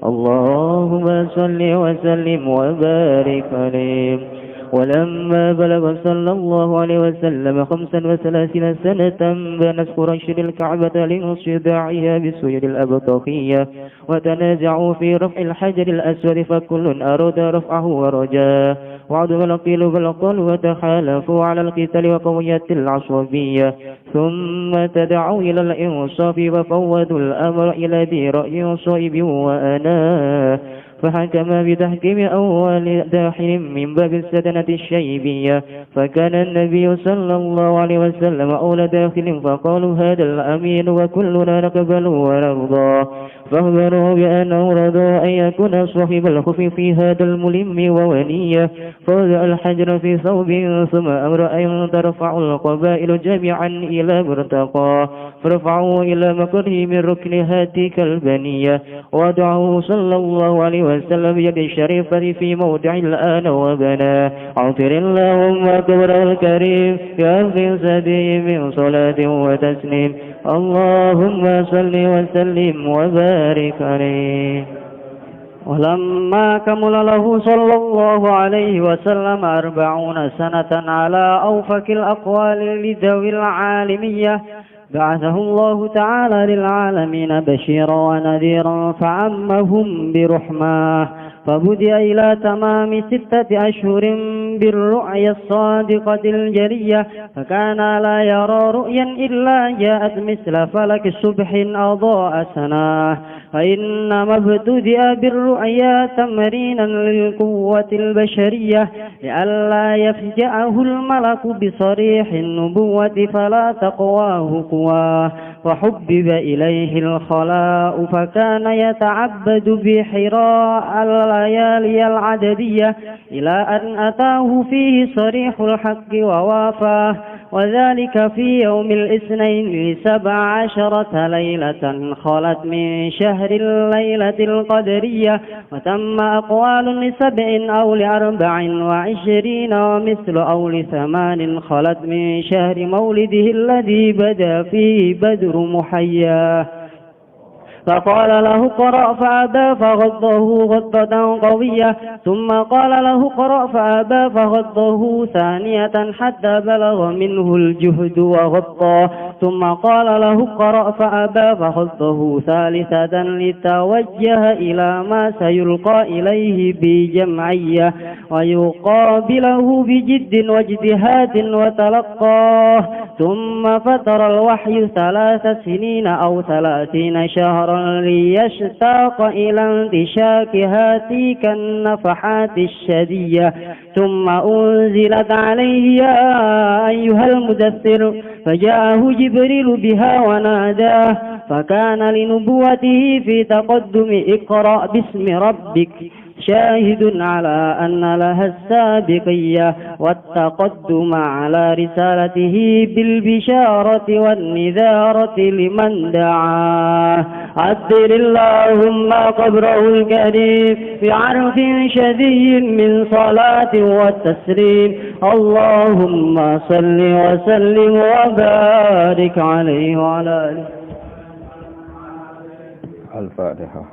اللهم صل وسلم وبارك عليه. ولما بلغ صلى الله عليه وسلم 35 سنة بنت قريش الكعبة لانصداعها بسجود الأبطاخية، وتنازعوا في رفع الحجر الأسود، فكل أراد رفعه ورجاه، وعدم القيل بالقول، وتحالفوا على القتال وقوية العصبية، ثم تدعوا إلى الإنصاف وفوضوا الأمر إلى ذي رأي صائب وأناه، فحكم بتحكيم أول داخل من باب السدنة الشيبية، فكان النبي صلى الله عليه وسلم أول داخل، فقالوا هذا الأمين وكلنا نقبل ونرضى، فأخبروا بأنه رضى أن يكون صاحب الخف في هذا الملم وونية، فوضع الحجر في ثوب، ثم أمر أن ترفع القبائل جميعا إلى مرتقى، فرفعوا إلى مقره من ركن هاتيك البنية، ودعوه صلى الله عليه وسلم بيد الشريفة في موضع الآن وبناه. عطر اللهم كبر الكريم بألف سدي من صلاة وتسليم، اللهم صل وسلم وبارك عليه. ولما كمل له صلى الله عليه وسلم 40 سنة على أوفك الأقوال لذوي العالمية، بعثه الله تعالى للعالمين بشيرا ونذيرا فعمهم برحمه، فبدأ إلى تمام 6 أشهر بالرؤيا الصادقة الجلية، فكان لا يرى رؤيا إلا جاءت مثل فلك الصبح أضاء سناه، فإنما ابتدأ بالرؤيا تمرينا للقوة البشرية لئلا يفجأه الملك بصريح النبوة فلا تقواه قواه، وحبب إليه الخلاء فكان يتعبد بحراء الليالي العددية إلى أن أتاه فيه صريح الحق ووافاه، وذلك في يوم الاثنين ل17 ليلة خلت من شهر الليلة القدرية، وتم أقوال ل7 أو ل24 ومثل أو ل8 خلت من شهر مولده الذي بدا فيه بدر محياه، فقال له اقرأ فأبى فغضه غضة قوية، ثم قال له اقرأ فأبى فغضه ثانية حتى بلغ منه الجهد وغضه، ثم قال له اقرأ فأبى فغضه ثالثة لتوجه إلى ما سيلقى إليه بجمعية ويقابله بجد واجتهاد وتلقاه، ثم فتر الوحي 3 سنين أو 30 شهرا ليشتاق إلى انتشاك هاتيك النفحات الشدية، ثم أنزلت عليه يا أيها المدثر، فجاءه جبريل بها وناداه، فكان لنبوته في تقدم اقرأ باسم ربك شاهد على أن لها السابقية والتقدم على رسالته بالبشارة والنذارة لمن دعاه. عطر اللهم قبره الكريم بعرف شديد من صلاة وتسليم، اللهم صل وسلم وبارك عليه وعلى آله. الفاتحة.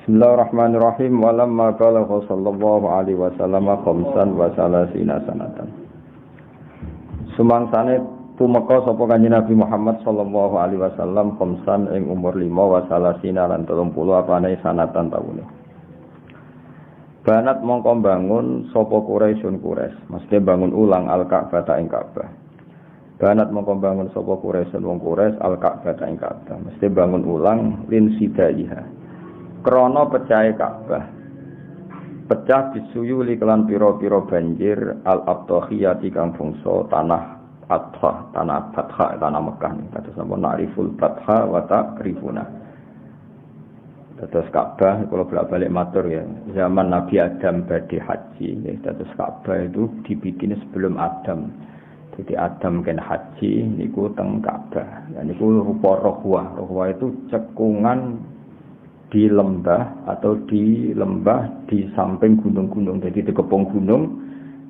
Bismillahirrahmanirrahim. Walamma qala sallallahu alaihi wasallam khamsan wa salasina sanatan. Sumangsane tumeka sapa Kanjeng Nabi Muhammad sallallahu alaihi wasallam khamsan ing umur 5 wa salasina lan 30 apane sanatan taune. Banat mongko bangun sapa Quraisyun Quraisy, mesti bangun ulang Al-Ka'bah ing Ka'bah. Banat mongko bangun sapa Quraisyun wong Quraisy Al-Ka'bah ing Ka'bah, mesti bangun ulang lin sidaiha. Krana pecahe Ka'bah. Pecah disuyuli kelan pira-pira banjir al-abtakhiyati kang bangsa tanah Adha, tanah Batha, tanah Mekah nih. Kados napa na'riful Batha wa ta'rifuna. Dados Ka'bah kalau bolak-balik matur ya, zaman Nabi Adam badhe haji, dados Ka'bah itu dibikin sebelum Adam. Jadi Adam ken haji niku teng Ka'bah. Ya niku rupa rohwah. Rohwah itu cekungan di lembah atau di lembah di samping gunung-gunung. Jadi di kepung gunung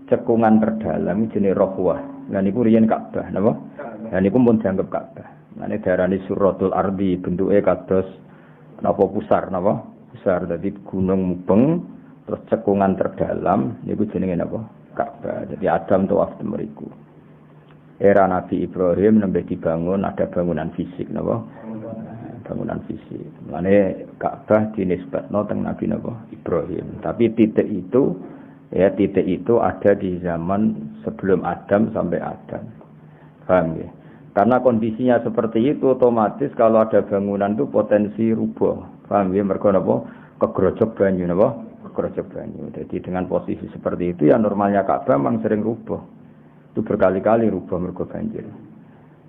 cekungan terdalam jenenge rohwah. Lah niku riyen Ka'bah napa? Lah niku pun dianggap Ka'bah. Mane diarani suratul ardi bentuke kados napa pusar napa? Pusar dadi gunung mubeng terus cekungan terdalam niku jenenge napa? Ka'bah. Jadi Adam tawaf mriku. Era Nabi Ibrahim nembe dibangun ada bangunan fisik napa? Bangunan fisik. Mane Ka'bah dinisbatno teng Nabi napa? Ibrahim. Tapi titik itu ada di zaman sebelum Adam sampai Adam. Paham ya? Karena kondisinya seperti itu otomatis kalau ada bangunan itu potensi rubuh. Paham ya? Mergo napa? Kegrojok banyu napa? Kegrojok banyu. Jadi dengan posisi seperti itu ya normalnya Ka'bah memang sering rubuh. Itu berkali-kali rubuh mergo banjir.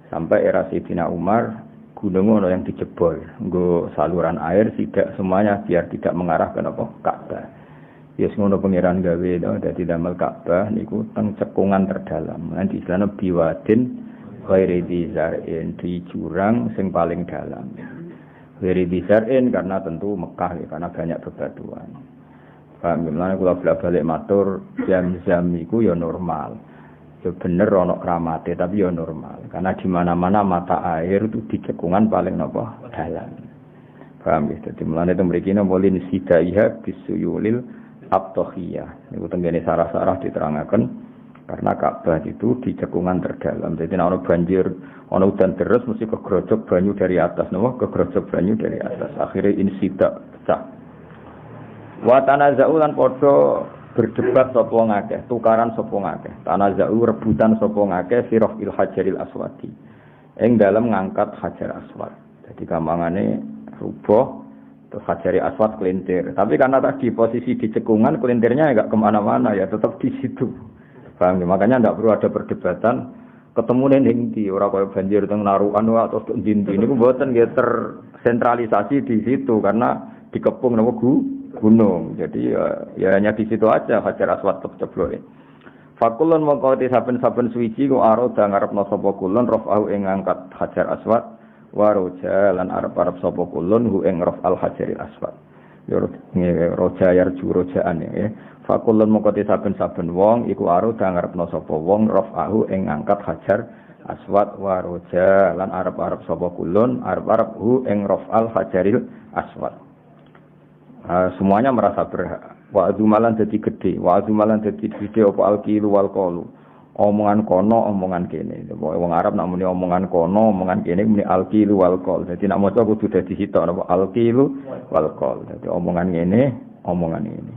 Sampai era Sayyidina Umar gunung ono yang dijebol, nggo saluran air tidak semuanya biar tidak mengarah ke napa? Ka'bah. Ya ngono pangeran gawe to, dadi damel Ka'bah niku teng cekungan terdalam. Nanti istilahnya biwadin ghairi dzar'in, di jurang sing paling dalam. Ghairi dzar'in karena tentu Mekah ya, karena banyak bebatuan. Paham gimana kula balik matur jam-jam iku ya normal. Ya bener ana kramate tapi ya normal. Karena di mana-mana mata air itu di cekungan paling napa? Dalam. Paham ya? Dadi mulane teng mriki napa lin sidaiha bisuyulil Abtohiyah. Niku tenggene sarah-sarah diterangaken karena Ka'bah itu di cekungan terdalam. Jadi nek ana banjir, ana udan deres mesti kegrojok banyu dari atas, napa? Kegrojok banyu dari atas. Akhirnya insida pecah. Wa tanaza'u lan padha berdebat sapa ngakeh, tukaran sapa ngakeh. Tanaza'u rebutan sapa ngakeh firafil hajaril aswadi. Ing dalem ngangkat hajar aswad. Jadi gampangane rubuh Hajari Aswad kelintir. Tapi karena tadi posisi di cekungan, kelintirnya enggak kemana-mana ya, tetap di situ. Paham ya? Makanya enggak perlu ada perdebatan. Ketemu ning ndi ora kaya banjir teng Narukan atau ndi-ndi niku mboten nggih tersentralisasi di situ karena dikepung napa gunung. Jadi ya hanya di situ aja Hajar Aswad ceblok. Fakulun mongko saben-saben suwiji ku aroda ngarepno sapa kulun rafa'u ing ngangkat Hajar Aswad. Waroja lan arep-arep sapa kulun hu ing raf'al hajaril aswad. Ya roja yarju rojaan ya. Fakulun mongko saben-saben wong iku aro ngarepno sapa wong raf'ahu ing ngangkat hajar aswad waroja lan arep-arep sapa kulun arep-arep hu ing raf'al hajaril aswad. Semuanya merasa berhak. Wa azumalan dadi gedhe, wa azumalan dadi gedhe apa alqilu wal qalu. Omongan kono, omongan kene. Wong Arab nak muni omongan kono, omongan kene muni alqilu wal qaul. Dadi nak maca kudu dadi sitok napa alqilu wal qaul. Dadi omongan ngene, omongan ini.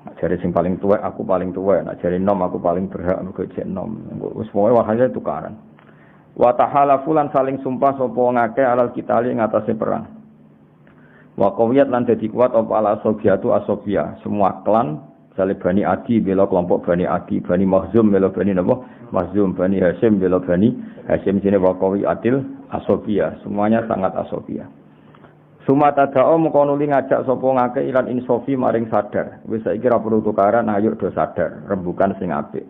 Nak jare sing paling tuwek aku paling tuwek, nak jare nom aku paling berhak mergo jek nom. Wis pokoke wahane tukaran. Wa tahalafu lan saling sumpah sapa ngakeh alal kitali ngatasé perang. Wa qawiyat lan dadi kuat apa ala asobiatu asobia, semua klan Misalnya Bani Adi bela kelompok Bani Adi, Bani Makhzum bela Bani napa? Makhzum, Bani Hashim bela Bani Hashim sini waqawi adil asobia, semuanya sangat asobia. Sumata da'o mengko nuli ngajak sapa ngake ilan insofi maring sadar. Wis saiki ra perlu tukaran, ayo do sadar, rembukan sing apik.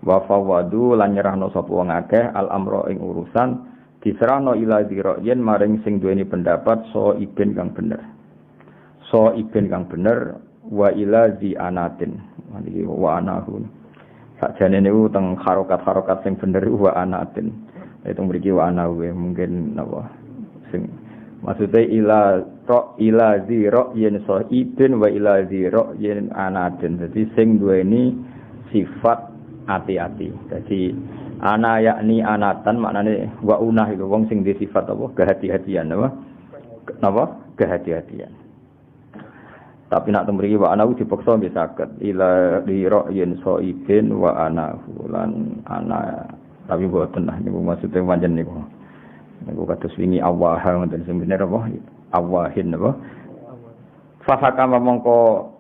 Wa fawadu lan nyerahno sapa ngake al amro ing urusan diserahno ila dzirayen maring sing duweni pendapat so iben kang bener. So iben kang bener wa ila zi anatin iki wa anahu sakjane niku teng harokat-harokat sing bener wa anatin itu mriki wa anahu mungkin napa sing maksude ila zi ra yen so ibn wa ila zi ra yen anatin dadi sing duweni sifat ati-ati dadi ana yakni anatan maknane wa unah iku wong sing duwe sifat apa kehati-hatian napa kehati-hatian. Tapi nak temriki wa anahu dipaksa nggih saged ila lira yen soibin wa anahu lan ana tapi boten lah niku maksude pancen niku kados wingi awah ngoten sing bener apa awahin apa fa hakama mongko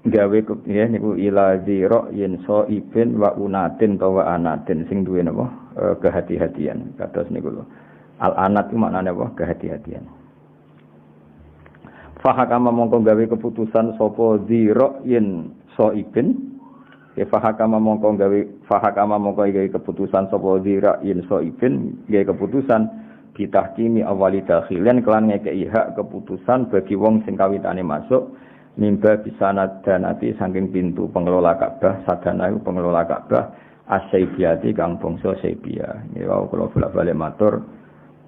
gawe ya niku ila lira yen soibin wa unatin wa anatin sing duwe napa kehati-hatian kados niku lho al anat itu maknane apa kehati-hatian. Fahakama mongko gawe keputusan sapa dzira yen soibin Fahakama mongko gawe keputusan sapa dzira'in soibin gawe keputusan bitahkimi awali dakhilan kelan ngekeki hak keputusan bagi wong sing kawitane masuk mimba bisa nadanati saking pintu pengelola Ka'bah sadana pengelola Ka'bah As-Saibiyati kang bangsa Saibiyah. Ya kula bolak-balik matur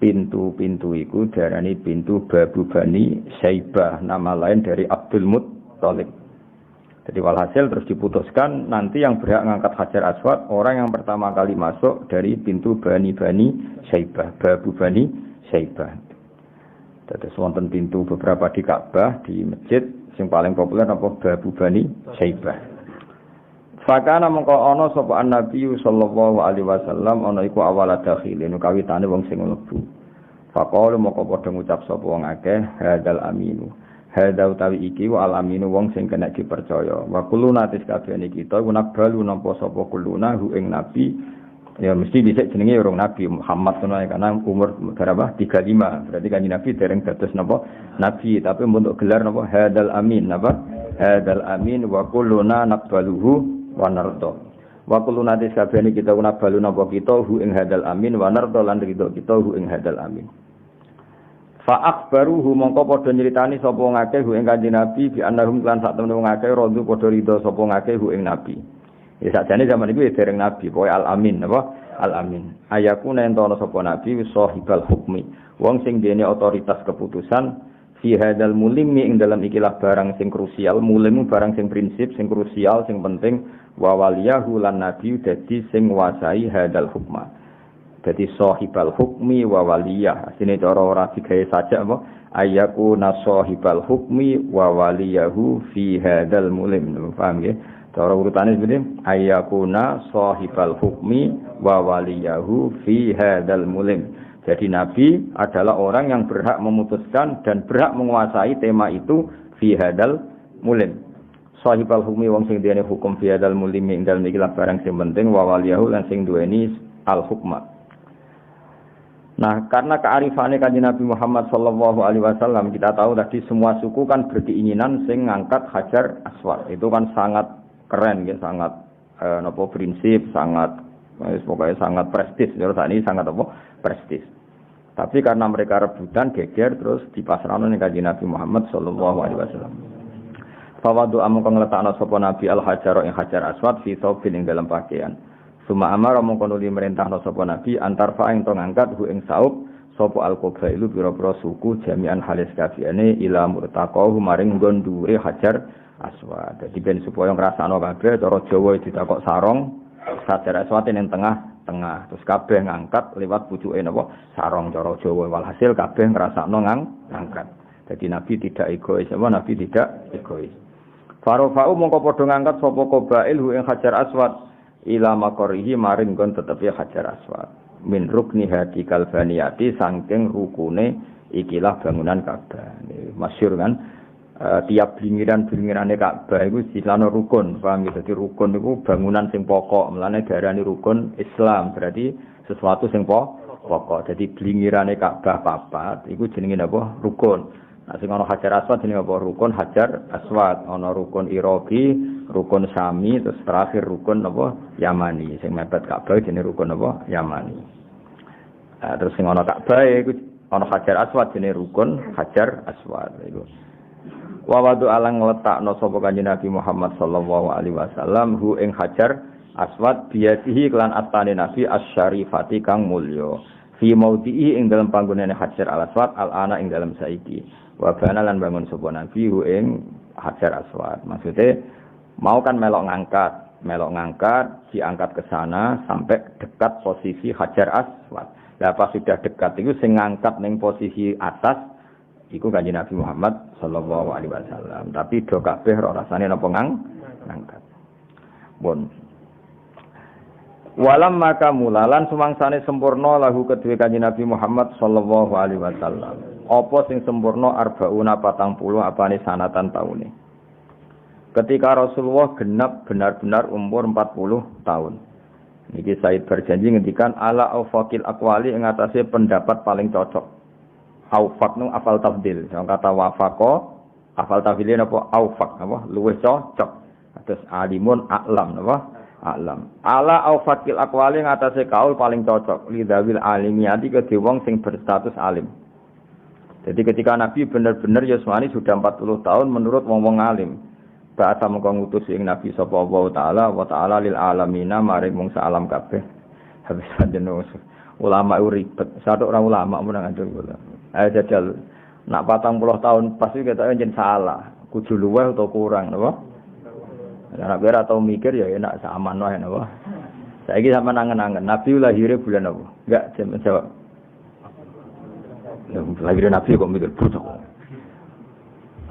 pintu-pintu iku diarani pintu Babu Bani Saibah, nama lain dari Abdul Muttalib. Jadi walhasil terus diputuskan nanti yang berhak ngangkat Hajar Aswad orang yang pertama kali masuk dari pintu Bani Saibah, Babu Bani Saibah. Terus wonten pintu beberapa di Ka'bah, di masjid yang paling populer apa Babu Bani Saibah. Fakana mengko ana sapa Nabi sallallahu alaihi wasallam ana iku awal dakhilin kawitane wong sing mlebu. Faqala moko padha ngucap sapa wong akeh hadal aminu. Hadza utawi iki wa alaminu wong sing kena dipercaya. Wa kuluna tis kabehane kita gunak balu nampa sapa kuluna hu ing nabi. Ya mesti dhisik jenenge urung nabi Muhammad ngono karena umur berapa 35. Berarti kanjeng Nabi dereng dados napa nabi tapi bentuk gelar napa hadzal amin napa hadzal amin wa kuluna naqbaluhu wa narda. Wa kuluna tis kabehane kita gunak balu napa kita hu ing hadzal amin wa narda lan ridho kita hu ing hadzal amin. Fa akhbaruhu mongko padha nyritani sapa ngakeh hu ing Kanjeng Nabi bi annahum lan sak temene wong akeh rodu padha ridho sapa ngakeh hu ing Nabi. Ya sakjane zaman iku dereng Nabi, pokoke al-amin apa? Al-amin. Ayakuna entono sapa Nabi sahibal hukmi. Wong sing dene otoritas keputusan fi hadzal mulimi ing dalam ikilah barang sing krusial, mulimu barang sing prinsip, sing krusial, sing penting wa waliyahu lan nabi dadi sing nguasai hadzal hukma. Jadi sahibal hukmi wa waliyah. Sini cara ora digawe saja apa? Ayaku nasahibal hukmi wa waliyahu fi hadzal mulim. Paham nggih? Cara urutane seperti ayakuna sahibal hukmi wa waliyahu fi hadzal mulim. Jadi nabi adalah orang yang berhak memutuskan dan berhak menguasai tema itu fi hadzal mulim. Sahibal hukmi wong sing duweni hukum fi hadzal mulim ing dalem iki barang sing penting wa waliyahu lan sing duweni al hukma. Nah, karena kearifannya Kanjeng Nabi Muhammad sallallahu alaihi wasallam, kita tahu tadi semua suku kan berkeinginan sing ngangkat Hajar Aswad. Itu kan sangat keren ya, sangat prinsip, sangat pokoknya sangat prestis. Jadi saat ini sangat prestis. Tapi karena mereka rebutan geger terus dipasrahno ning Kanjeng Nabi Muhammad sallallahu alaihi wasallam. Fawadu amung ngletakno sapa Nabi al-Hajar ing Hajar Aswad fi thawbin ing dalam pakaian. Suma amara mongko nuli merintahno sapa nabi antar fa ing to ngangkat hu ing saub sapa al-qabailu pira-pira suku jami'an halis kafiane ila murtaqahu maring nggon dhuwure Hajar Aswad. Dadi ben supaya ngrasakno kabeh cara Jawa ditakok sarong Hajar Aswad ning tengah terus kabeh ngangkat lewat pucuke napa sarong cara Jawa walhasil kabeh ngrasakno ngangkat. Dadi nabi tidak egois, nabi tidak egois. Farofa'u mongko padha ngangkat sapa qabail hu ing Hajar Aswad ila makorihi maring gon tetepi Hajar Aswad min rukni hadi kalbaniyati saking rukune ikilah bangunan Ka'bah. Masyhur kan tiap blingiran-blingirane Ka'bah iku silano rukun, paham ya? Dadi rukun iku bangunan sing pokok, melane diarani rukun Islam, berarti sesuatu sing pokok. Jadi blingirane Ka'bah papat iku jenenge apa? Rukun. Nah, sing ana Hajar Aswad jenenge apa? Rukun Hajar Aswad. Ana rukun Iraqi, rukun Syami, terus terakhir rukun apa? Yamani. Sing mepet Ka'bah jenenge rukun apa? Yamani. Nah, terus sing ana Ka'bah iku ana Hajar Aswad jenenge rukun Hajar Aswad iku. Wa wadu alang ngletakno sapa Kanjeng Nabi Muhammad sallallahu alaihi wasallam hu ing Hajar Aswad biatihi kelan astane Nabi asy-syarifati kang mulya. Fi maudhi'i ing dalam panggonane Hajar Aswad al-ana ing dalam saiki. Wa bana lan bangun sapa Nabi ing Hajar Aswad. Maksudnya mau kan melok ngangkat, diangkat ke sana sampai dekat posisi Hajar Aswad. Lah pas sudah dekat itu sing ngangkat ning posisi atas iku Kanjeng Nabi Muhammad sallallahu alaihi wasallam. Tapi do kabeh ora rasane napa ngangkat. Bon. Walam maka mulalan sumangsane sempurna lahu kedue Kanjeng Nabi Muhammad sallallahu alaihi wasallam. Apa sing sempurna arbauna 40 apane sanatan taune. Ketika Rasulullah genap benar-benar umur 40 tahun. Niki Said berjanji ngendikan ala aufaqil aqwali ing atase pendapat paling cocok. Aufaq nu afal tafdil. Yang kata wafaqa afal tafdilin apa aufaq apa luwih cocok. Terus alimun a'lam napa? A'lam. Ala au fakil aqwali ngatasé kaul paling cocok lidawil alimiyati kedhe wong sing berstatus alim. Jadi ketika Nabi benar-benar Yusmani sudah 40 tahun menurut wong-wong alim. Bahasa mengko ngutus ing Nabi sapa wa ta'ala lil alamina maring mung salam kabeh. Habis panjenengan ulama ribet. Satu orang ulama mun ngandel kula. Ayo jajal nak 40 tahun pasti ketoke yen salah. Kudu luweh atau kurang napa? Nek ora tau mikir ya enak saman wae napa. Saiki sampean angen-angen Nabi lahirnya bulan apa? Enggak jawab. Lahirnya Nabi kok mikir busuk.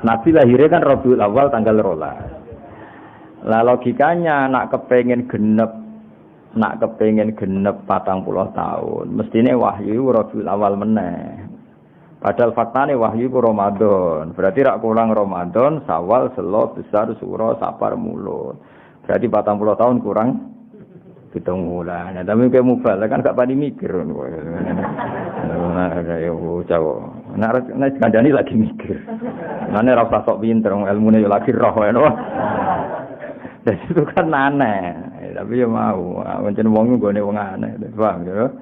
Nabi lahirnya kan Rabiul Awal tanggal 12. Lah logikanya nak kepengen genep 40 tahun, mestine wahyu Rabiul Awal meneh. Padahal faktane wahyu ku Ramadan. Berarti rak kurang Ramadan, Syawal, Selo, Besar, Suro, Sapar, Mulud. Berarti 40 tahun kurang 7 bulan. Nah, tapi kayak mubalak kan gak padi mikir. Nah, kayak bocah. Nah, kandhani lagi mikir. Mane ora usah sok pinter, ilmune yo lagi roh ya. Dan itu kan aneh. Tapi ya mau, pancen wong nggone wong aneh, paham ya.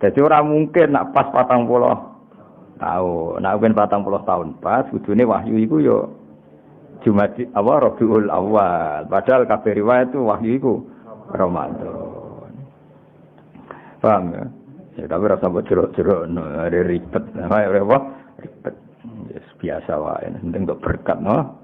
Dadi ora mungkin nak pas 40 tahun, nak ben 40 tahun pas kudune wahyu iku yo Jumat Rabiul Awal. Padahal kabeh riwayat itu wahyu iku Ramadan. Paham ya? Ya tapi rasa buat jeruk-jeruk, ada ribet, apa? Ribet. Yes, biasa wae, penting untuk berkat, no?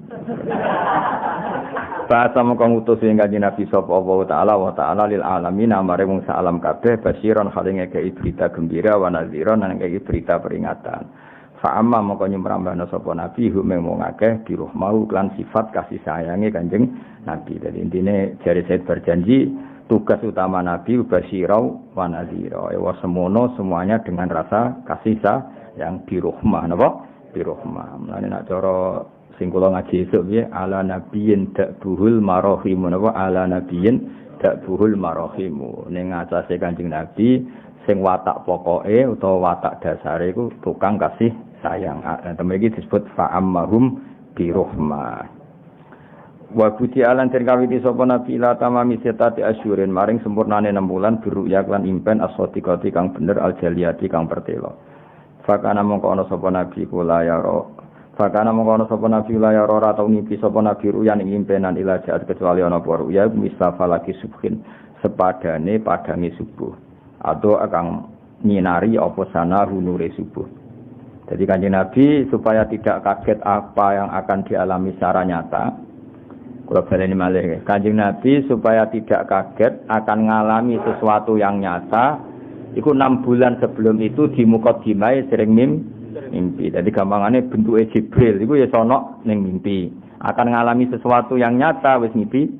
Bahasa mengko ngutus ing Kanjeng Nabi sapa wa ta'ala lil alamin amare wong salam kabeh basiron halinge kei berita gembira wa nadhiron nang kei berita peringatan. Fa amma mengko nyemrambahna sapa Nabi humeng wong akeh di mau lan sifat kasih sayange Kanjeng Nabi. Jadi intine jare Said berjanji tugas utama Nabi basirau wa nadhira. Semono semuanya dengan rasa kasih sayang di rahmah napa? Di rahmah. Mulane nek cara sing kula ngaji esuk piye ala nabiyyin dakbuhul marahim napa ala nabiyyin dakbuhul marahim ning atase Kanjeng Nabi sing watak pokoke utawa watak dasare iku tukang kasih sayang. Temen iki disebut fa'ammahum bi rahmah. Wa kuti alan terkawiti sapa Nabi la tamami setati asyurin maring sempurnane 6 bulan biru ya lan impen as-sadiqati kang bener al-jaliyati kang pertelo. Fakana mongko ana sapa Nabi kula ya Fakana mengkono sapa Nabi layar ora tau nipi sapa Nabi ruyan ing impenan ila jaat kecuali ana apa ruya mustafa lagi subhin sepadane padange subuh atau akan nyinari apa sana nure subuh. Jadi Kanjeng Nabi supaya tidak kaget apa yang akan dialami secara nyata. Kula baleni malih Kanjeng Nabi supaya tidak kaget akan ngalami sesuatu yang nyata. Iku 6 bulan sebelum itu di mukadimah sering mimpi. Jadi gampangannya bentuknya Jibril itu ya sono ning mimpi. Akan ngalami sesuatu yang nyata wis mimpi.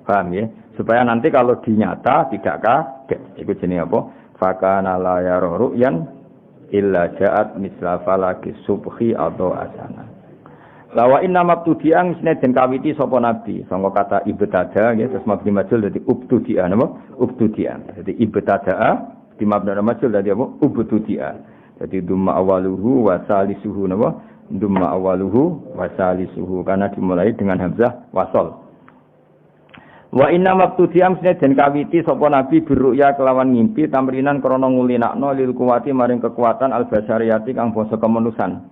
Paham ya? Supaya nanti kalau dinyata tidak kaget. Iku jenenge apa? Fakana la yara ru'yan illa ja'at misla falaki subhi atau asana. Lawa inna mabtudi'an misne den kawiti sapa nabi. Sangka kata ibtada ya terus mabni majul dadi ubtudi'an apa? Ubtudi'an. Jadi ibtada di mabna majul dadi apa? Ubtudi'an. Jadi dumma awaluhu wa salisuhu napa? Dumma awaluhu wa salisuhu karena dimulai dengan hamzah wasal. Wa inna mabtudiam sine den kawiti sapa nabi birruya kelawan ngimpi tamrinan krana ngulinakno lil kuwati maring kekuatan al-basariyati kang basa kemanusan.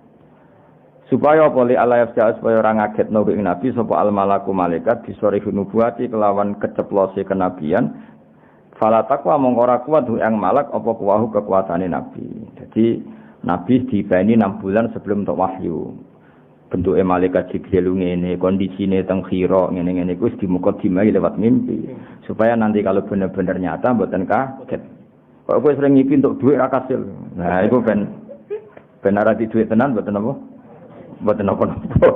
Supaya apa li Allah supaya ora ngagetno ing nabi sapa al-malaku malaikat disori nubuwati kelawan keceplose kenabian. Fala takwa mong ora kuat yang malak apa kuwahu kekuatane nabi. Jadi nabi dibani 6 bulan sebelum untuk wahyu. Bentuke malaikat Jibril ngene, kondisine teng Hira ngene-ngene iku wis dimukadimah lewat mimpi. Supaya nanti kalau benar-benar nyata mboten kaget. Kok kowe sering ngimpi untuk duit ra kasil. Nah, iku ben ora di duit tenan mboten apa? Mboten apa-apa.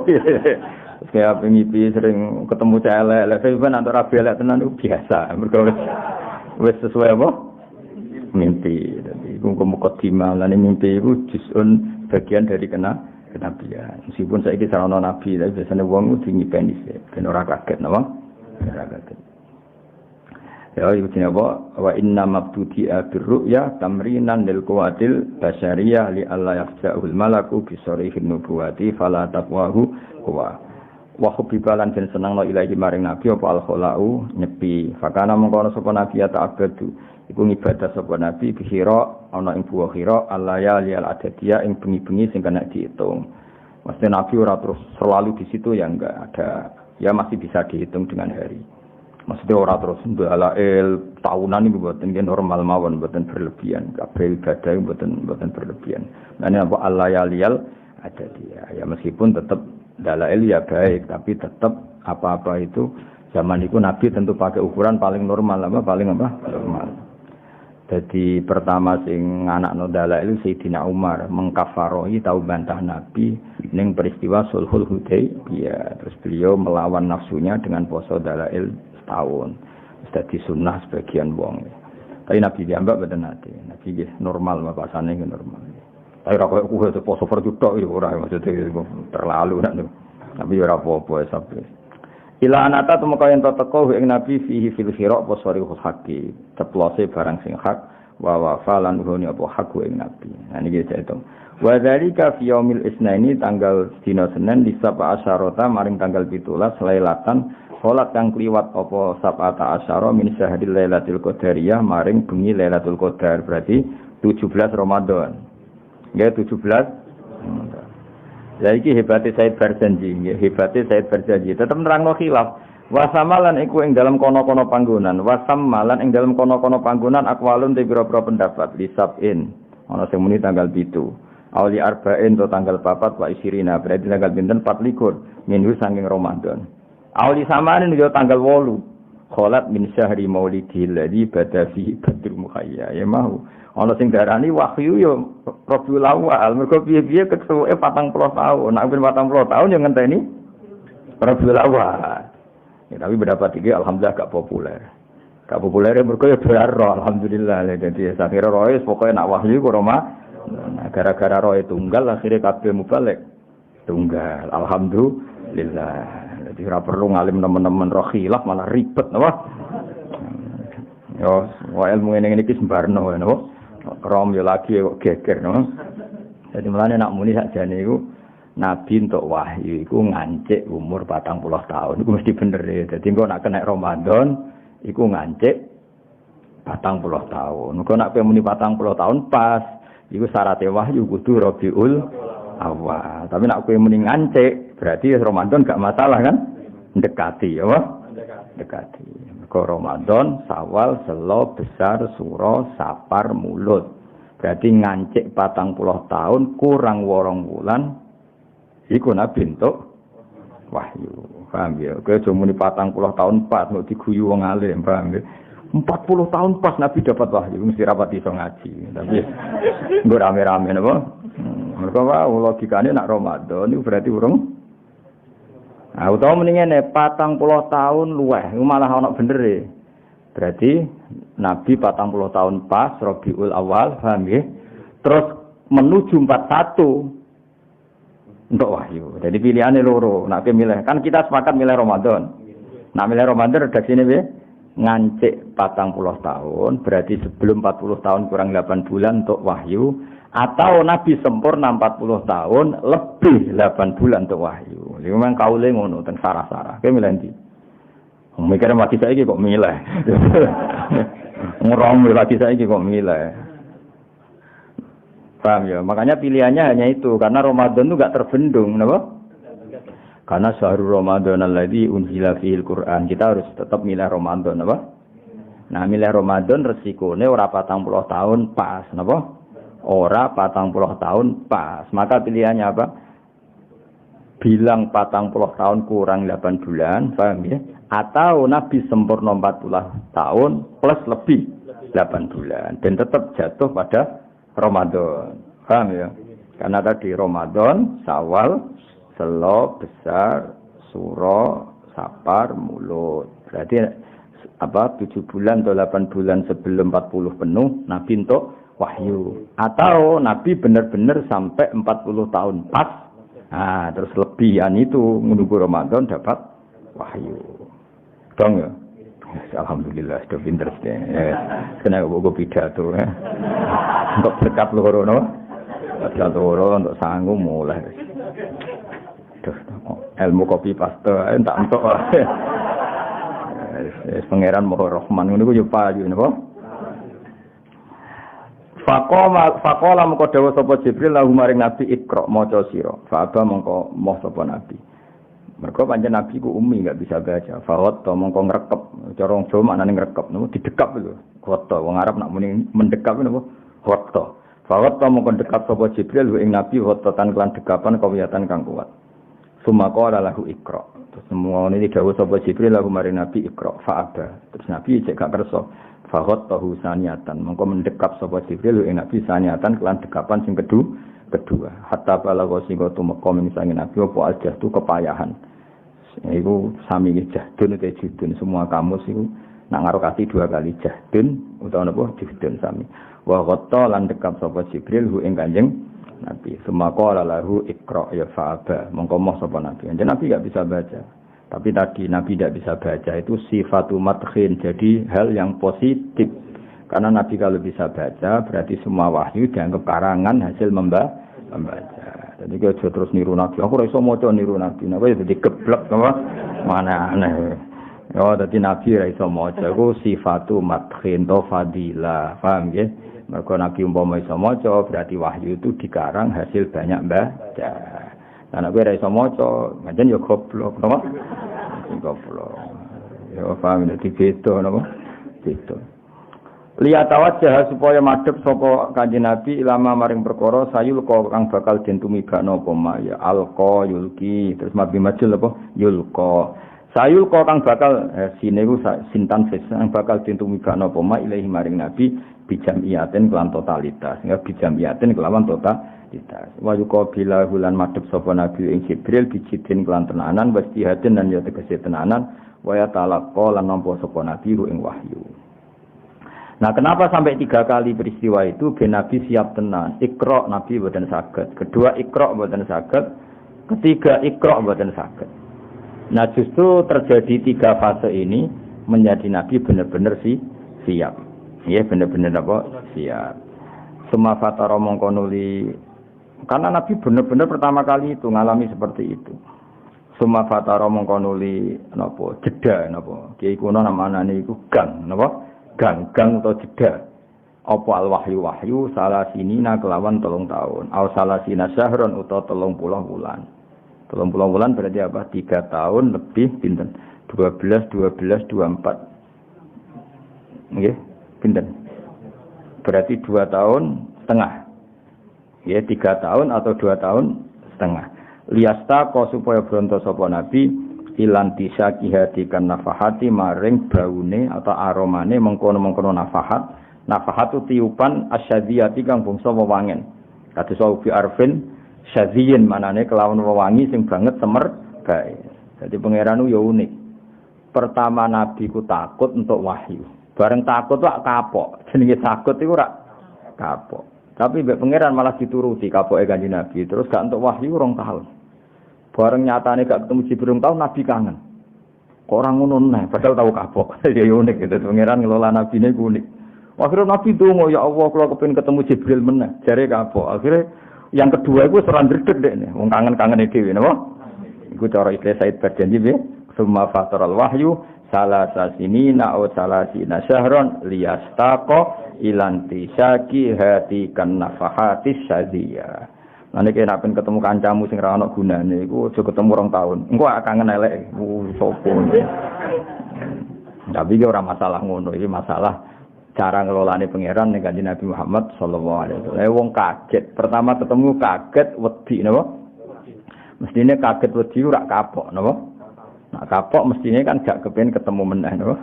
Kayak ngimpi sering ketemu celek, ben antara belek tenan itu biasa. Mergo wis sesuai apa? Mimpi. Jadi iku mukadimah lan mimpi iku juz'un bagian dari kenabian. Meskipun saiki sarana nabi, tapi biasane wong kudu nyipeni sik ben ora kaget napa? Ora kaget. Ya iku jenenge apa? Wa inna mabtudi'a birru'ya tamrinan lil quwatil basyariyah li alla yafja'ul malaku bi sarihin nubuwati fala taqwahu kuwa. wa hubbibalan den senengno ilahi maring nabi apa al-khalau nyepi fakana mengkono sapa nabi ya ta'abbadu iku ngibadah sapa nabi bihira ana ing buah khira al-layali al-adadiyah ing bengi-bengi sing kena dihitung mesti nabi ora terus selalu di situ ya enggak ada ya masih bisa dihitung dengan hari maksudnya ora terus ndalail tahunan iki mboten normal mawon mboten berlebihan kabeh ibadah mboten berlebihan nane apa al-layali al-adadiyah ya meskipun tetap dalail ya baik, tapi tetap apa-apa itu zaman itu Nabi tentu pakai ukuran paling normal normal. Jadi pertama sing anakno dalail Sayyidina Umar mengkafarohi tahu bantah Nabi ning peristiwa Sulhul Hudaybiyah. Terus beliau melawan nafsunya dengan poso dalail setahun. Jadi sunnah sebagian wong. Tapi Nabi diambak mboten nate. Nabi normal mapasane normal. Tapi ora koyo kuwi poso fardu tok iki ora maksudnya terlalu nak. Tapi ora apa-apa sampe. Ila anata temeka yen teko ing Nabi fihi fil khira apa sarihul haqi. Ceplose barang sing hak wa wafalan hone apa hak ing Nabi. Nah niki itu. Wa dzalika fi yaumil isnaini tanggal dina Senin di sapa asyarata maring tanggal 17 lailatan salat kang kliwat apa sabata asyara min syahril lailatul qadariyah maring bengi lailatul qadar berarti 17 Ramadan. Nggih 17. Ya iki hebate Said Barzanji, nggih hebate Said Barzanji. Tetep nerangno khilaf. Wasamalan iku ing dalam kono-kono panggonan, wasamalan ing dalam kono-kono panggonan akwalun te pira-pira pendapat lisabin. Ana sing muni tanggal 7. Auli arba'in to tanggal 4 wa isirina, berarti tanggal pinten 24 minggu saking Ramadan. Auli samanin yo tanggal 8. Kholat min syahri maulidil ladzi bada fi badrul muhayya. Ya mau ana sing darani wahyu yo Rabiul Awal mergo piye-piye kesuwe 40 tahun nek 40 tahun yo ngenteni Rabiul Awal ya tapi pendapat iki alhamdulillah gak populer mergo yo dolar alhamdulillah dadi sakira roe pokoke nak wahyu kok Roma gara-gara roe tunggal akhire kabeh mubalik tunggal alhamdulillah dadi ora perlu ngalim teman-teman roh khilaf malah ribet napa yo wae ilmu ngene iki sembarno napa Rom yo lagi kok geger no. Jadi mulane nak muni sakjane iku nabi entuk wahyu iku ngancik umur 40 tahun. Iku mesti bener ya. Dadi engko nak kena Ramadan iku ngancik 40 tahun. Engko nak muni 40 tahun pas iku syarat wahyu kudu Rabiul Awal. Tapi nak kowe muni ngancik berarti Ramadan gak masalah kan? Mendekati ya, Mendekati. Ke Ramadan, Sawal, Selo, Besar, Suro, Sapar, Mulut. Berarti ngancik 40 tahun kurang 8 bulan iku nabi entuk wahyu. Paham ya? Kowe aja muni 40 tahun pas mau diguyu wong alim, paham ya? 40 tahun pas nabi dapat wahyu mesti rapati iso ngaji. Tapi nggo rame-rame napa? Mergo wae logikane nak Ramadan niku berarti urung. Nah, utawa mendingan 40 tahun luweh, malah ana bener e. Berarti Nabi 40 tahun pas Rabiul Awal, paham nggih? Terus menuju 41 untuk wahyu. Jadi pilihannya loro. Nak milih kan kita sepakat milih Ramadan. Nak milih Ramadan redaksine piye? Ngancik 40 tahun, berarti sebelum 40 tahun kurang 8 bulan untuk wahyu. Atau Nabi sempurna 40 tahun lebih 8 bulan untuk wahyu. Memang kaule ngono teng sarah-sarah. Kowe milih ndi? Mikire mati saiki kok milih. Ngrom lagi saiki kok milih. Paham ya? Makanya pilihannya hanya itu karena Ramadan itu enggak terbendung, napa? Karena syahrul Ramadan alladzi unzila fihil Qur'an. Kita harus tetap milih Ramadan, napa? Nah, milih Ramadan resikone ora 40 tahun pas, napa? Ora 40 tahun pas. Maka pilihannya apa? Bilang 40 tahun kurang 8 bulan, paham ya? Atau Nabi sempurna 40 tahun plus lebih 8 bulan. Dan tetap jatuh pada Ramadan. Paham ya? Karena tadi Ramadan, Syawal, Selo, Besar, Suro, Sapar, Mulut. Berarti apa? 7 bulan atau 8 bulan sebelum 40 penuh Nabi untuk wahyu. Atau Nabi benar-benar sampai 40 tahun pas. Nah, terus lebihan itu menunggu Ramadan dapat wahyu. Dong ya? Alhamdulillah, sudah pinter sih. Kena gue pidato. Untuk berkat loro, no? Berkat loro untuk sanggup mulai. ilmu kopi paste tak entuk. Pangeran Maha Rahman ngono ku yo payu napa? Faqala mengko dawuh sapa Jibril lahu maring Nabi Iqra maca sira. Fa mengko moh sapa Nabi. Mergo pancen Nabi ku ummi enggak bisa baca. Fawat to mengko ngrekep. Cara wong Jawa maknane ngrekep niku didekap lho. Wata wong Arab nak muni mendekap niku wata. Fawat to mengko dekap sapa Jibril ing Nabi watatan kelan dekapan kawiyatan kang kuat. Sumaqala lahu Iqra. Terus semua ini dawuh sapa Jibril lahu maring Nabi Iqra fa'aba. Terus Nabi cek gak kersa. Faqat tahu saniatan. Mengko mendekap sapa Jibril ing Nabi saniatan kelan dekapan sing kedua. Hatta balagha sing tumeka misange Nabi apa ajas tu kepayahan. Iku sami jahdun te judun semua kamus iku nak ngarokati 2 kali jahdun utawa napa judun sami. Wa ghatta lan dekap sapa Jibril hu ing Kanjeng Nabi. Sumaqala lahu Iqra ya fa'aba. Mengko moh sapa Nabi. Jadi Nabi enggak bisa baca. Tapi tadi Nabi tidak bisa baca itu sifatu madkhin. Jadi hal yang positif. Karena Nabi kalau bisa baca berarti semua wahyu dianggap karangan hasil membaca. Jadi kalau terus niru Nabi. Aku ora iso maca niru Nabi. Napa ya dadi geblek apa? Mana aneh. Ya dadi Nabi ora iso maca. Iku sifatu madkhin to fadilah. Paham nggih? Mergo Nabi umpama iso maca berarti wahyu itu dikarang hasil banyak baca. Nah nek ora iso maca, pancen ya goblok, napa? Goblok. Ya paham nek beda napa? Beda. Lihat wajah supaya madhep sapa Kanjeng Nabi ilama maring perkara sayul kang bakal den tumibakno apa mak ya alqa yulki terus mabni majul apa yulqa sayul kang bakal sine ku sintan yang bakal den tumibakno apa mak ilahi maring Nabi bijamiaten kelan totalitas sehingga bijamiaten kelawan totalitas wa yuqabila hulan madhep sapa Nabi ing Jibril bijidin kelan tenanan wastihaden lan ya tegese tenanan wa ya talaqqa lan nampa sapa Nabi ing wahyu. Nah, kenapa sampai 3 kali peristiwa itu ben Nabi siap tenan. Iqra Nabi mboten saged. Kedua Iqra mboten saged. Ketiga Iqra mboten saged. Nah, justru terjadi 3 fase ini menjadi Nabi benar-benar siap. Ya, benar-benar apa? Siap. Semua fatara mongko nuli karena Nabi benar-benar pertama kali itu ngalami seperti itu. Semua fatara mongko nuli napa? Jeda napa? Kiai kuno namane iku gang napa? Gang atau jeda apa al-wahyu salah sinina kelawan 3 tahun au salah sina syahron utawa 30 bulan 30 bulan berarti apa 3 tahun lebih pinten 12 24 nggih pinten berarti 2 tahun setengah ya 3 tahun atau 2 tahun setengah liasta kok supaya bronto sapa nabi ilan tisaki hati kan nafahati maring baune atau aromane mengkono-mengkono nafahat itu tiupan asyadiyati kang bangsa wewangen kados ubi arfin syadiyin manane kelawan wewangi sing banget semer bae dadi pangeran yo unik pertama nabi ku takut untuk wahyu bareng takut wak kapok jenenge takut iku ora kapok tapi mbek pangeran malah dituruti kapoke Kanjeng Nabi terus gak untuk wahyu 2 tahun. Bareng nyatane gak ketemu Jibril tahun Nabi kangen. Kok ora ngono neh, padahal tahu kapok. Ya unik gitu. Pangeran ngelola nabine unik. Akhirnya Nabi donga ya Allah kula kepengin ketemu Jibril meneh. Jare kapok. Akhirnya yang kedua iku seran dredeg dekne. Wong kangen-kangene dhewe napa? Iku cara ikhlas Said berjanji nggih. Summa fataral wahyu salasa sinina aw salasina syahron liyastaqa ilanti syaki hati kan nafahatis syadiyah. Nanti kena pen ketemu kancamu sing ra ono gunane iku aja ketemu 2 tahun. Engko kangen elek sopo. Tapi iki ora masalah ngono, iki masalah cara ngelolane pangeran ning Kanjeng Nabi Muhammad sallallahu alaihi wasallam. Wong kaget, pertama ketemu kaget wedi napa? Mestine kaget wedi ora kapok napa? Nah kapok mestine kan gak kepen ketemu meneh napa?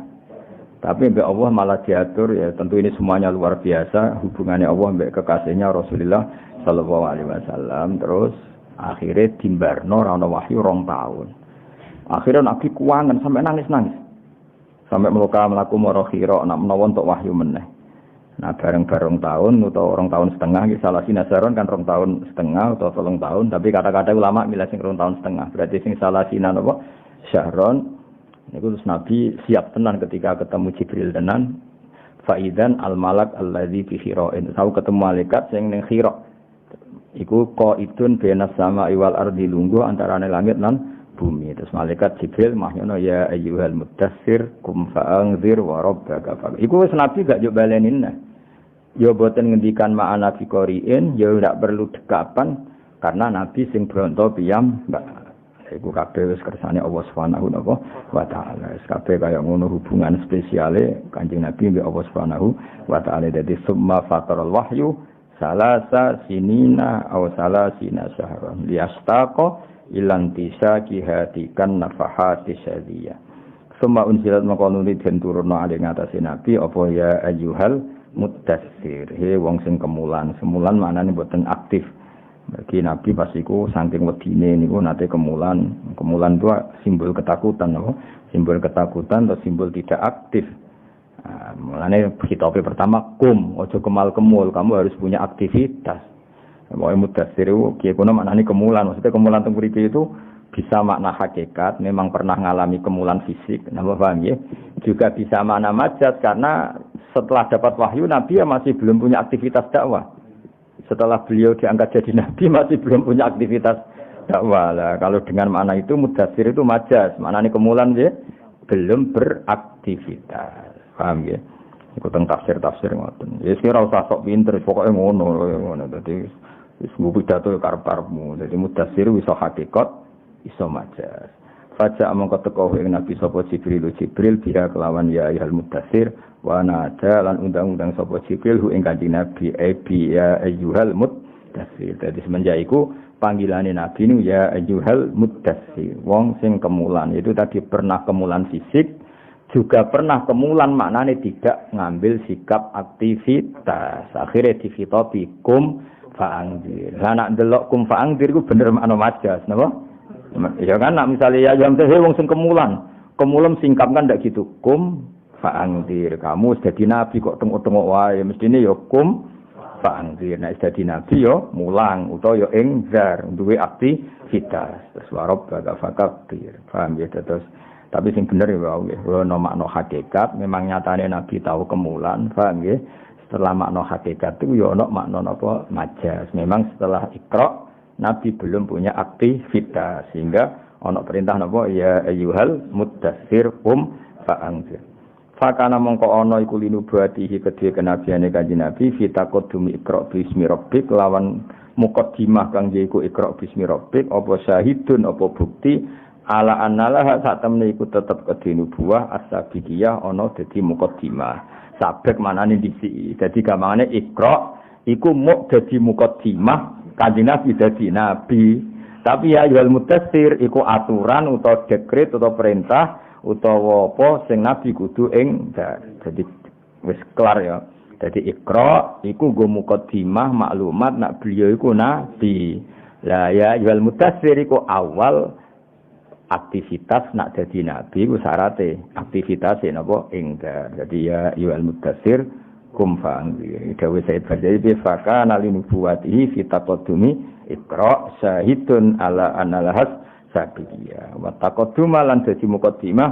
Tapi mbek Allah malah diatur ya tentu ini semuanya luar biasa hubungannya Allah mbek kekasihnya Rasulullah sallallahu alaihi wasallam terus akhirnya timbarno ora ana wahyu 2 tahun. Akhirnya Nabi kuangen sampai nangis-nangis. Sampai mlaku mara khira nak menawa untuk wahyu meneh. Nah bareng-bareng tahun utawa 2 tahun setengah iki salah sinasaron kan 2 tahun setengah utawa 3 tahun tapi kata-kata ulama milih sing 2 tahun setengah. Berarti sing salah sinan apa? Syahron. Niku terus Nabi siap tenan ketika ketemu Jibril tenan. Faidan al-malak alladzi fi khira'in. Tahu ketemu malaikat sing ning khira'. Iku qaidun bainas sama'i wal ardi lungguh antarane langit lan bumi. Terus malaikat Jibril mahyono ya ayyuhal muddatsir kum fa'anzir wa rabbaka. Iku wis nabi gak yo balenin. Ya boten ngendikan ma'ana fi qori'in, ya ndak perlu dekapan karena nabi sing bronto piyam mbak. Iku kabeh wis kersane Allah Subhanahu wa taala. Wis kabeh kaya ngono hubungan spesiale Kanjeng Nabi mbek Allah Subhanahu wa taala. Dadi summa fataral wahyu salasa sinina aw salasina syahran liyastaqa ilan tisaki hatikan nafahati syadiyah. Summa unsilat maqanuni den turunno ali ngatasi Nabi apa ya ayyuhal muddatsir. He wong sing kemulan. Semulan maknane mboten aktif. Bagi Nabi pasiku saking wedine niku nate kemulan. Kemulan itu simbol ketakutan apa? Simbol ketakutan atau simbol tidak aktif. Mulane khitabe pertama kum, ojo kemal-kemul, kamu harus punya aktivitas. Pokoke muddatsir iku kiye kono maknane kemulan. Maksudnya kemulan teng mriki itu bisa makna hakikat, memang pernah ngalami kemulan fisik, napa paham ya? Juga bisa makna majaz karena setelah dapat wahyu Nabi ya masih belum punya aktivitas dakwah. Setelah beliau diangkat jadi nabi masih belum punya aktivitas dakwah. Lah kalau dengan makna itu muddatsir itu majaz, maknane kemulan ya belum beraktivitas. Paham ya? Iku teng tafsir ngoten. Ya ora usah sok pinter, pokoke ngono. Dadi wis pidato karep-karepmu. Dadi muddatsir iso hakikat, iso majaz. Faja mongko teko ing Nabi sapa Jibril biha kelawan ya ayyuhal muddatsir wa nada lan undang-undang sapa Jibril ing Kanjeng Nabi ya ayyuhal muddatsir. Dadi semenjak iku panggilane Nabi nu ya ayyuhal muddatsir. Wong sing kemulan itu tadi pernah kemulan fisik juga pernah kemulan maknane tidak ngambil sikap aktivitas. Akhirnya difitopi kum fa'angdir. Lah nak ndelok kum fa'angdir iku bener makna majaz, napa? Ya kan nak misalnya ya jam teh wong sing kemulan singkap kan ndak gitu. Kum fa'angdir. Kamu dadi nabi kok tengok-tengok wae mestine ya kum fa'angdir. Nek dadi nabi ya mulang utawa ya ingzar duwe aktivitas. Terus warab fakir. Paham ya terus. Tapi sing bener ya ono makna hakikat, memang nyatane Nabi tahu kemulan, paham nggih? Setelah makna hakikat itu ya ono makna napa majaz. Memang setelah Iqra Nabi belum punya aktivitas sehingga ono perintah napa ya ayyuhal muddatsir qum fa'anzir. Fakana mongko ono iku linubuatihi kedhe kenabiane Kanjeng Nabi fitaqaddumi Iqra bismi rabbik lawan muqaddimah kang yaiku Iqra bismi rabbik apa syahidun apa bukti ala annalah sak temne iku tetep kedhe nubuwah as-sabiqiyah ana dadi muqaddimah. Sabek manane dhisiki. Dadi gampangane Iqra iku muk dadi muqaddimah Kanjeng Nabi dadi nabi. Tapi ya ayyuhal muddatsir iku aturan utawa dekret utawa perintah utawa apa sing nabi kudu ing dadi wis kelar ya. Dadi Iqra iku nggo muqaddimah maklumat nak beliau iku nabi. Lah ya ayyuhal muddatsir iku awal aktivitas nak jadi nabi ku syarate aktivitas napa ingkar. Jadi ya ayyuhal muddatsir kum fa'anzir. Dawuh Said Bajai bi fakana linubuwatihi fi taqaddumi Iqra syahidun ala annalahas sabiqiyah wa taqadduma lan dadi muqaddimah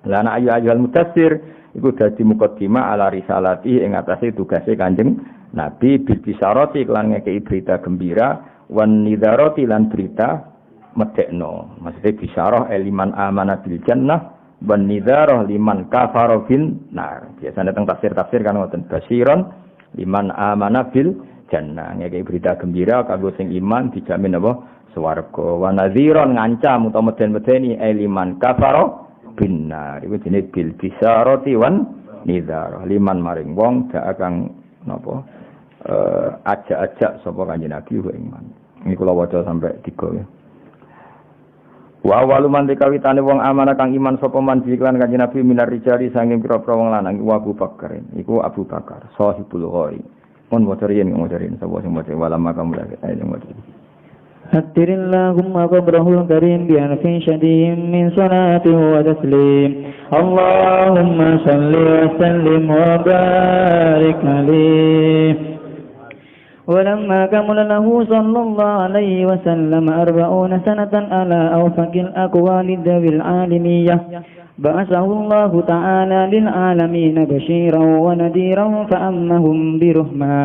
lan ayyuhal muddatsir iku dadi muqaddimah ala risalati ing atase tugase Kanjeng Nabi bil bisyarati lan ngekeki berita gembira wan nidharati lan berita medekno. Maksudnya bisyarah liman amana bil jannah wan nidharah liman kafara bin nar. Biasane teng tafsir-tafsir kan ngoten basyiron liman amana bil jannah. Ngekeki berita gembira kanggo sing iman dijamin apa swarga. Wa nadhiron ngancam utawa meden-medeni liman kafara bin nar. Iku jenenge bil bisyarati wan nidharah liman maring wong dak kang napa ajak-ajak sapa Kanjeng Nabi iman. Ini kula waca sampai 3 ya. Wa awalu man dikawitane wong amanah kang iman sapa man diklan Kanjeng Nabi minar rijali sanging pira-pira wong lanang iku Abu Bakar. Iku Abu Bakar sahibul ghari. Mun motorin sapa sing motor walama kamu lagi ayo motor. Hattirillahumma qabrahul karim bi anfin shadim min salati wa taslim. Allahumma salli wa sallim wa barik alaihi. ولما كمل له صلى الله عليه وسلم 40 سنة على أوفق الأقوال ذوي العالمية بعثه الله تعالى للعالمين بشيرا ونذيرا فأمهم برحمة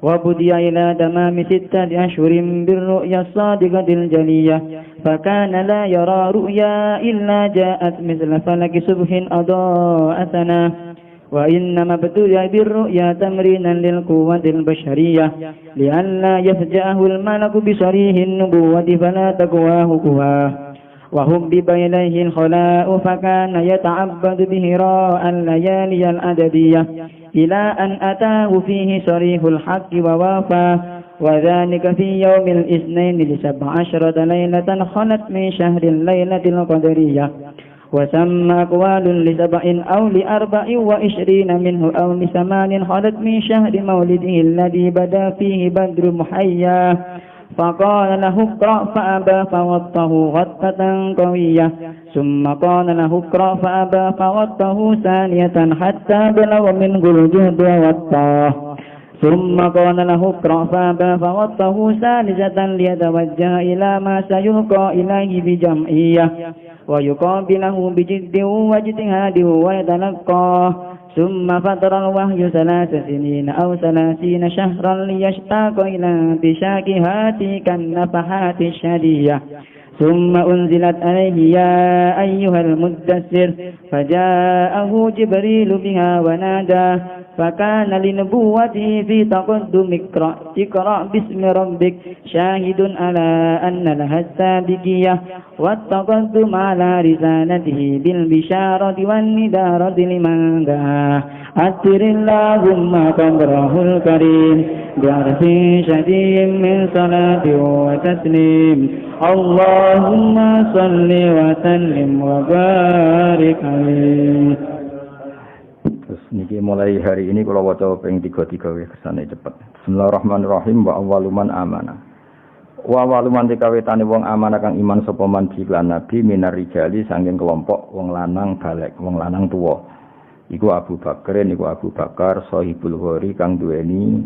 وبدي إلى تمام 6 أشهر بالرؤيا الصادقة الجلية فكان لا يرى رؤيا إلا جاءت مثل فلك صبح أضاء سنة وإنما ابتلي بالرؤيا تمرينا للقوة البشرية لئلا يفجأه الملك بصريح النبوة فلا تقواه قواه وحبب إليه الخلاء فكان يتعبد بهراء الليالي الأدبية إلى أن أتاه فيه صريح الحق ووافاه وذلك في يوم الاثنين ل17 ليلة خلت من شهر الليلة القدرية وسمى أقوال ل7 أو ل24 منه أو ل8 خلت من شهر مولده الذي بدا فيه بدر محيا فقال له اقرأ فأبى فوطه غطة قوية ثم قال له اقرأ فأبى فوطه ثانية حتى بلغ منه الجهد ووطاه ثم قال له اقرأ فأبى فوطه ثالثة ليتوجه إلى ما سيلقى إليه بجمعية ويقابله بجد واجتهاد ويتلقاه ثم فتر الوحي 3 سنين أو 30 شهرا ليشتاق إلى انتشاكها تلك النفحات الشديدة ثم أنزلت عليه يا أيها المدثر فجاءه جبريل بها وناداه فكان لنبوته في تقدم اقرأ باسم ربك شاهد على أن لها السابقية والتقدم على رسالته بالبشارة والندارة لمن دعاه أتر اللهم قدره الكريم بعرف شديد من صلاة وتسليم اللهم صل وسلم وبارك عليه. Terus niki mulai hari ini kalau waca ping 3 kesane cepet. Bismillahirrahmanirrahim wa awwaluman amana. Wa awwaluman dikawitane wong amanah kang iman sapa man lan nabi minar rijali saking kelompok wong lanang balek, wong lanang tuwa. Iku Abu Bakar Sahibul Ghori kang duweni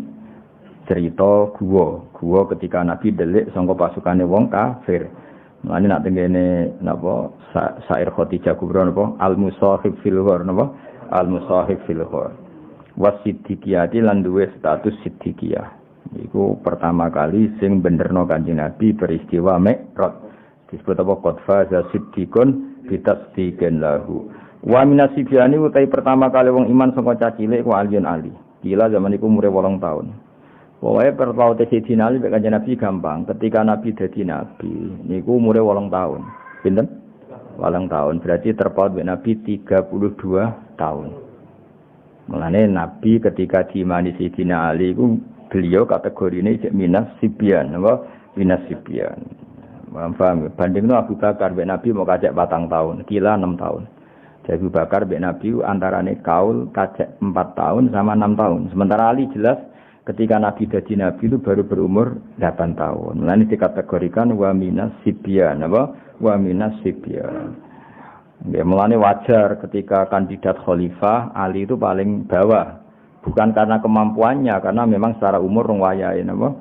cerita guwa ketika nabi delik saka pasukane wong kafir. Mulane nak tengene napa syair Khadijah Kubra napa al-musahib fil ghor napa al-musahib fil ghor wasiddiqiyati lan duwe status siddiqiyah. Iku pertama kali sing benerno Kanjeng Nabi peristiwa Mi'raj. Disebut apa qadfa siddiqun bitasdiqin lahu. Wa minasibiani utai pertama kali wong iman saka cacilik ku Aliun Ali. Gila zaman iku umure 8 tahun. Pokoke perlaute Sayyidina Ali mek Kanjeng Nabi gampang. Ketika Nabi dadi nabi niku umure 8 tahun. Pinten? 8 tahun. Berarti terpaut mek Nabi 32 tahun. Mulane Nabi ketika diimani Sayyidina Ali iku beliau kategorine cek minas sibyan, apa? Minas sibyan. Paham? Bandingno Abu Bakar mek Nabi mau kacek 4 tahun, kila 6 tahun. Jadi Abu Bakar mek Nabi antarane kaul kacek 4 tahun sama 6 tahun. Sementara Ali jelas ketika Nabi dadi nabi itu baru berumur 8 tahun. Mulane dikategorikan wa minas sibyan, apa? Wa minas sibyan. Ya, mulane wajar ketika kandidat khalifah Ali itu paling bawah. Bukan karena kemampuannya, karena memang secara umur rong wayahe napa.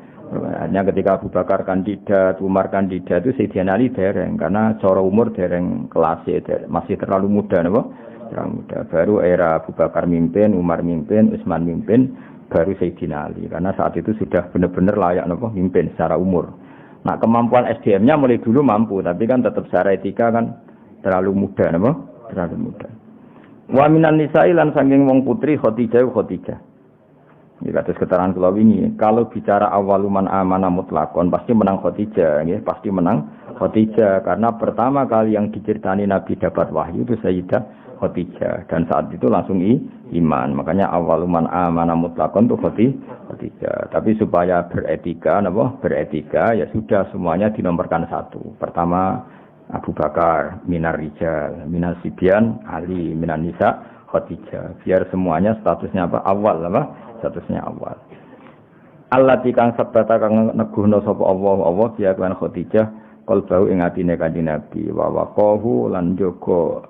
Hanya ketika Abu Bakar kandidat, Umar kandidat itu Sayyidina Ali dereng karena cara umur dereng kelas masih terlalu muda napa. Terlalu muda. Baru era Abu Bakar mimpin, Umar mimpin, Utsman mimpin, baru Sayyidina Ali karena saat itu sudah benar-benar layak napa mimpin secara umur. Nah, kemampuan SDM-nya mulai dulu mampu, tapi kan tetap secara etika kan terlalu muda napa? Terlalu muda. Wa minan nisa'i lan saking wong putri Khadijah. Iki kados keterangan kula wingi, kalau bicara awaluman amanah mutlakon pasti menang Khadijah, nggih, pasti menang Khadijah karena pertama kali yang diceritani Nabi dapat wahyu itu Sayyidah Khadijah dan saat itu langsung iman. Makanya awaluman amanah mutlakon itu Khadijah. Tapi supaya beretika napa? Beretika ya sudah semuanya dinomorkan 1. Pertama Abu Bakar, minar rijal, minas sibyan, Ali, minan nisa, Khadijah. Biar semuanya statusnya apa? Awal apa? Statusnya awal. Allati kang sabata kang neguhna sapa Allah biya kan Khadijah qalbahu ing atine Kanjeng Nabi wa waqahu lan jaga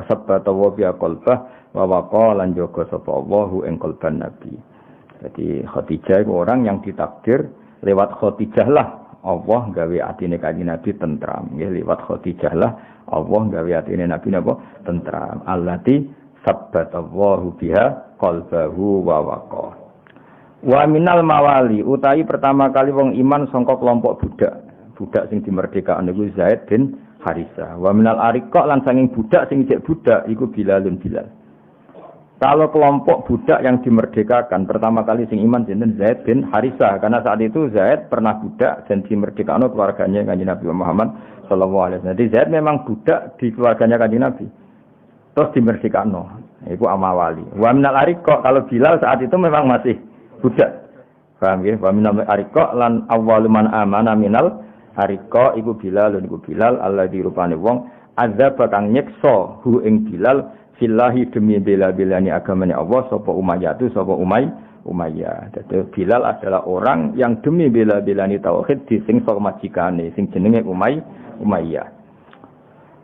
sabata wa biya qalbah wa waqa lan jaga sapa Allahu ing qalban Nabi. Jadi Khadijah itu orang yang ditakdir lewat Khadijah lah Allah gawe atine Kanjeng Nabi tentram. Nggih liwat Khadijah lah Allah gawe atine Nabi napa tentram. Allati sabbatallahu biha qalbahu wa waqa. Wa minal mawali utawi pertama kali wong iman sangka kelompok budak. budak sing dimerdekakan niku Zaid bin Harisah. Wa minal ariqa lan sanging budak sing cek budak iku Bilalun Bilal. Kalau kelompok budak yang dimerdekakan pertama kali sing iman sinten Zaid bin Harisah karena saat itu Zaid pernah budak dan dimerdekakan oleh keluarganya Kanjeng Nabi Muhammad sallallahu alaihi wasallam. Jadi Zaid memang budak di keluarganya Kanjeng Nabi. Terus dimerdekakan. Iku amawali. Wa minal ariqa kalau Bilal saat itu memang masih budak. Paham ya? Wa minal ariqa lan awwalu man amana minal ariqa iku Bilal niku Bilal alladzi rupane wong azab kang nyekso hu ing Bilal fillahi demi bela-belani agamanya Allah sapa Umayyah itu sapa Umayyah. Jadi Bilal adalah orang yang demi bela-belani tauhid disingso majikane sing jenenge Umayyah.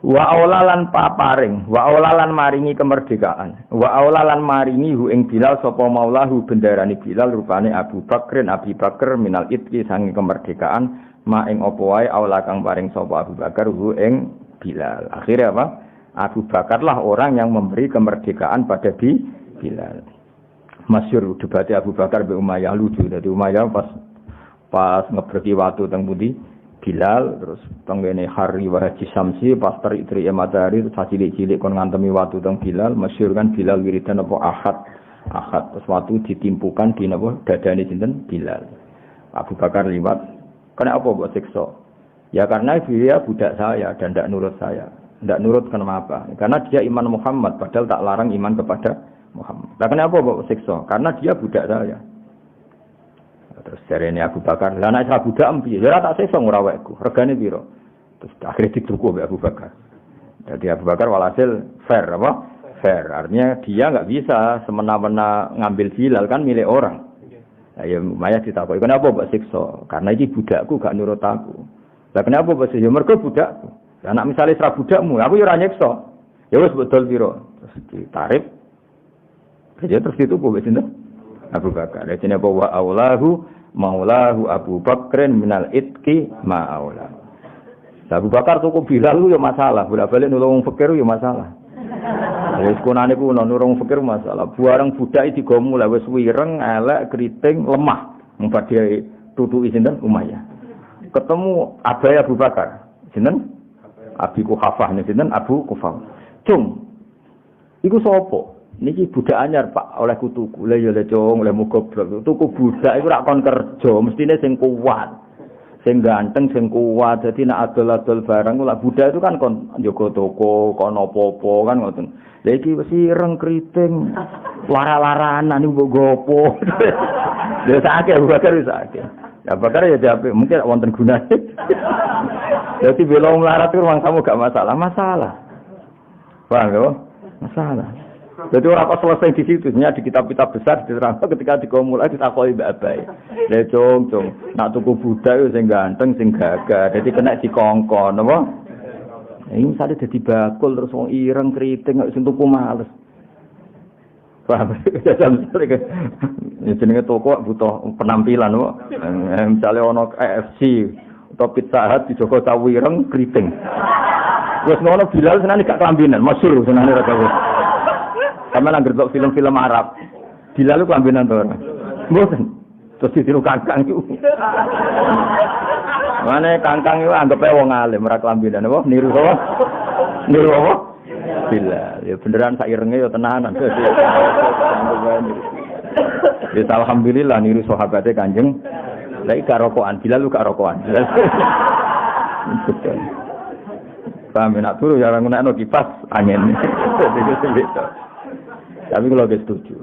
Wa aulalan paparing, wa aulalan maringi kemerdekaan. Wa aulalan maringi hu ing Bilal sapa maulahu bendarani Bilal rupane Abi Bakar minal itki sange kemerdekaan ma ing apa wae aula kang paring sapa Abu Bakar hu ing Bilal. Akhirnya apa? Abu Bakar lah orang yang memberi kemerdekaan pada Bilal. Masyhur debatnya Abu Bakar be Umayyah lucu. Dadi Umayyah pas ngebreki watu teng pundi Bilal terus tenggene hari wa haji samsi pas terik matahari terus cilik-cilik kon ngantemi watu teng Bilal. Masyhur kan Bilal wiridan apa ahad terus watu ditimpukan di napa dadane sinten Bilal. Abu Bakar liwat kena apa mbok siksa? Ya karena dia budak saya dan tidak nurut saya. Tidak nurut kenapa? Karena dia iman Muhammad, padahal tak larang iman kepada Muhammad. Nah, kenapa Bapak siksa? Karena dia budak saya. Terus dari ini Abu Bakar, lah nek saya budak empi, ya tak siksa ngurawekku. Regane piro? Terus akhirnya dituku oleh Abu Bakar. Jadi Abu Bakar walhasil fair apa? Fair. Artinya dia enggak bisa semena-mena ngambil Bilal kan milik orang. Nah, ya Umayyah ditakoki, "Kenapa Mbok siksa?" Karena iki budakku gak nurut aku. Lah kenapa Mbok siksa? Ya mergo budakku. Anak misalnya serah budakmu, aku ya ora nyekso. Ya wis betul piro. Terus ditarik. Terus itu kok sinten? Abu Bakar. Dadi apa wa aulahu maulahu Abu Bakrin minal itki ma aula. Abu Bakar tuku Bilal ya masalah, bolak-balik nulung fakir ya masalah. Wis kunane ku nulung fakir masalah. Buareng budak digo mulai wis wireng, elek, keriting, lemah. Mumpat dia tutuki sinten Umayyah. Ketemu Abai Abu Bakar. Sinten? Abi Kuhafah nih sinten Abu Kuhafah. Cung. Iku sapa? Niki budak anyar Pak oleh kutuku. Lah ya le cung, oleh mugoblok. Tuku budak iku rak kon kerja, mestine sing kuat. Sing ganteng, sing kuat. Dadi nek adol-adol barang lak budak itu kan kon njogo toko, kon apa-apa kan ngoten. Lah iki wis ireng kriting. Lara-laranan iku mbok gopo. Lha sakake Abu Bakar wis sakake. Ya Bakar ya diapik, mungkin wonten gunane. Jadi belum melarat itu ruang kamu gak masalah. Paham ya? Masalah. Jadi orang kok selesai di situ, di kitab-kitab besar diterangkan ketika mulai ditakoi Mbak Abai. Ya cung, nak tuku budak itu sing ganteng, sing gagah. Jadi kena dikongkon, apa? Ini misalnya jadi bakul terus wong ireng keriting sing tuku males. Paham? Jenenge toko butuh penampilan, apa? Misalnya ono KFC atau Pizza Hut di Joko Tawireng keriting. Wes ngono Bilal senane gak kelambinan, masyhur senane ra kok. Sama nang ngerti film-film Arab. Bilal ku kelambinan to ora? Mboten. Terus ditiru kangkang iku. Mane kangkang iku anggape wong alim ora kelambinan apa? Niru apa? Niru apa? Bilal. Ya beneran sak irenge ya tenanan. Ya alhamdulillah niru sahabate Kanjeng. Lah iki rokokan, Bilal lu gak rokokan. Betul. Paham nak turu ya ora ngunekno kipas angin. Tapi kalau ge setuju,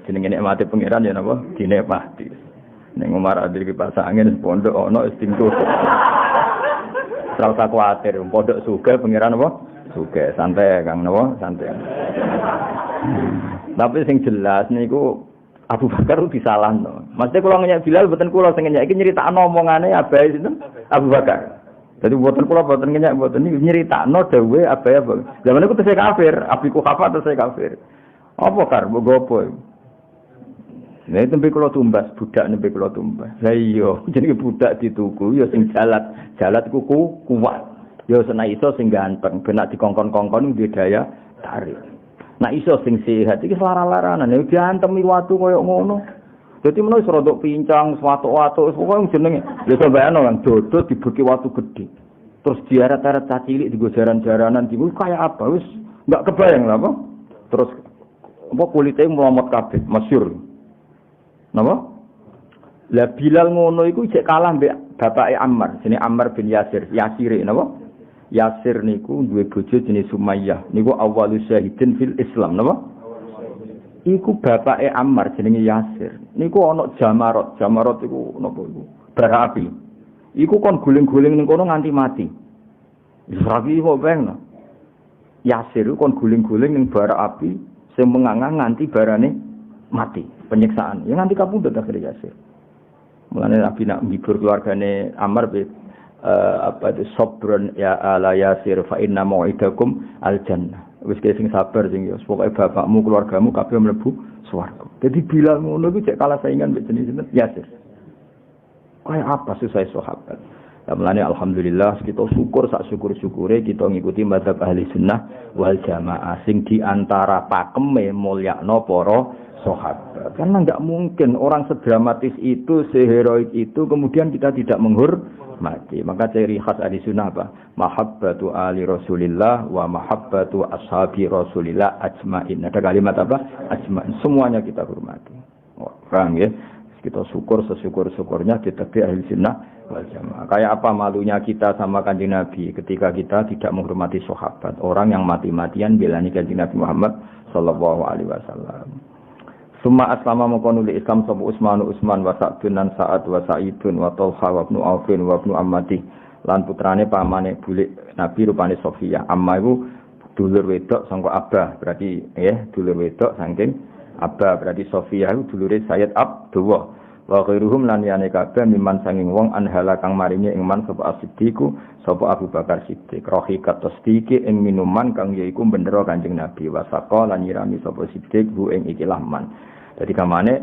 jenenge nikmate pangeran ya napa? Dinikmati. Ning Umar adil kipas angin pondok ono istimtu. Ora usah kuwatir, pondok sugih pangeran apa? Sugih, santai Kang napa? Santai. Tapi sing jelas niku Abu Bakar itu disalahno. Maksudnya kalau ngeyak Bilal mboten kula sing ngeyak iki nyritakno omongane Abai sinten? Abu Bakar. Dadi mboten kula mboten ngeyak mboten niki nyritakno dawuhe Abai. Zaman iku tesih kafir, Abi Kuhafah tesih kafir. Apa kar mbok gopo? Nek tembe kula tumbas budak nembe kula tumbas. Lah iya, jenenge budak dituku ya sing jalat kuku kuat. Ya senai iso sing ganteng, ben nek dikongkon-kongkon duwe daya tarik. Nah iso sing sehat iki lara-laranan ya diantemi watu koyo ngono. Dadi menawa rodok pincang, watuk-watuk, pokoke jenenge. Ya sampeyan kan dodot dibeki watu gede. Terus diaret-aret cacilik di jaran-jaranan di kayak apa? Wis enggak kebayang lah apa. Terus apa kulite mlomot kabeh, masyhur. Napa? Lah Bilal ngono iku cek kalah mbek bapake Ammar, jenenge Ammar bin Yasir. Yasir napa? Yasir niku duwe bojo jenenge Sumayyah. Niku awwalu syahidin fil Islam napa? Iku bapake Ammar jenenge Yasir. Niku ana Jamarot. Jamarot iku napa iku? Bara api. Iku kon guling-guling ning kono nganti mati. Wis rapi kok beng. Yasir iku kon guling-guling ning bara api sing mengangang nganti barane mati. Penyiksaan. Ya nganti kapundhut akhire Yasir. Mulane Nabi nak ngibur keluargane Ammar apa itu sabrun ya ala Yasir fa inna mau'idakum al jannah. Wis sing sabar sing ya pokoke bapakmu keluargamu kabeh mlebu swarga. Dadi Bilal ngono iku cek kalah saingan mbek jeneng Yasir. Kayak apa susah sahabat. Mulane alhamdulillah kita syukur sak syukur-syukure kita ngikuti mazhab ahli sunnah wal jamaah sing di antara pakeme mulyakno para sahabat. Karena enggak mungkin orang sedramatis itu, seheroik itu kemudian kita tidak menghormati. Maka ciri khas ahli sunnah apa? Mahabbatu ali Rasulillah wa mahabbatu ashabi Rasulillah ajmain. Ada kalimat apa? Ajmain. Semuanya kita hormati. Paham ya? Kita syukur sesyukur-syukurnya kita ahli sunnah wal jamaah. Kayak apa malunya kita sama Kanjeng Nabi ketika kita tidak menghormati sahabat. Orang yang mati-matian belani Kanjeng Nabi Muhammad sallallahu alaihi wasallam. Summa aslama maqanul Islam sapa Utsman wa Sa'dun lan Sa'ad wa Sa'idun wa Talha wa Ibnu Aufin wa Ibnu Ammati lan putrane pamane bulik Nabi rupane Sofia. Amma iku dulur wedok sangka Abah, berarti dulur wedok saking Abah, berarti Sofia iku dulure Sayyid Abdullah. Wa ghairuhum lan liyane kabeh miman sanging wong anhala kang maringi ing man sapa As-Siddiqu sapa Abu Bakar Siddiq. Rahiqat tasdiqi ing minuman kang yaiku bendera Kanjeng Nabi wasaqa lan nyirami sapa Siddiq bu ing ikilah man. Jadi kamane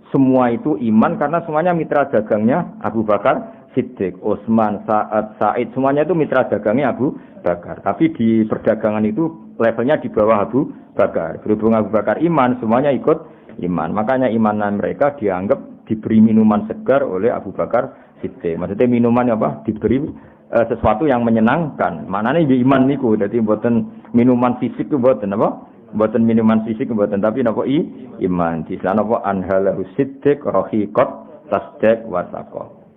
semua itu iman karena semuanya mitra dagangnya Abu Bakar Siddiq, Utsman, Sa'ad, Sa'id, semuanya itu mitra dagangnya Abu Bakar. Tapi di perdagangan itu levelnya di bawah Abu Bakar. Berhubung Abu Bakar iman, semuanya ikut iman. Makanya imanan mereka dianggap diberi minuman segar oleh Abu Bakar Siddiq. Maksudnya minuman apa? Diberi sesuatu yang menyenangkan. Manane iman niku. Jadi mboten minuman fisik itu mboten apa? Mboten minuman fisik mboten tapi napa iman. Di sana apa anhalahu siddiq rahiqat tasdiq wasaqa.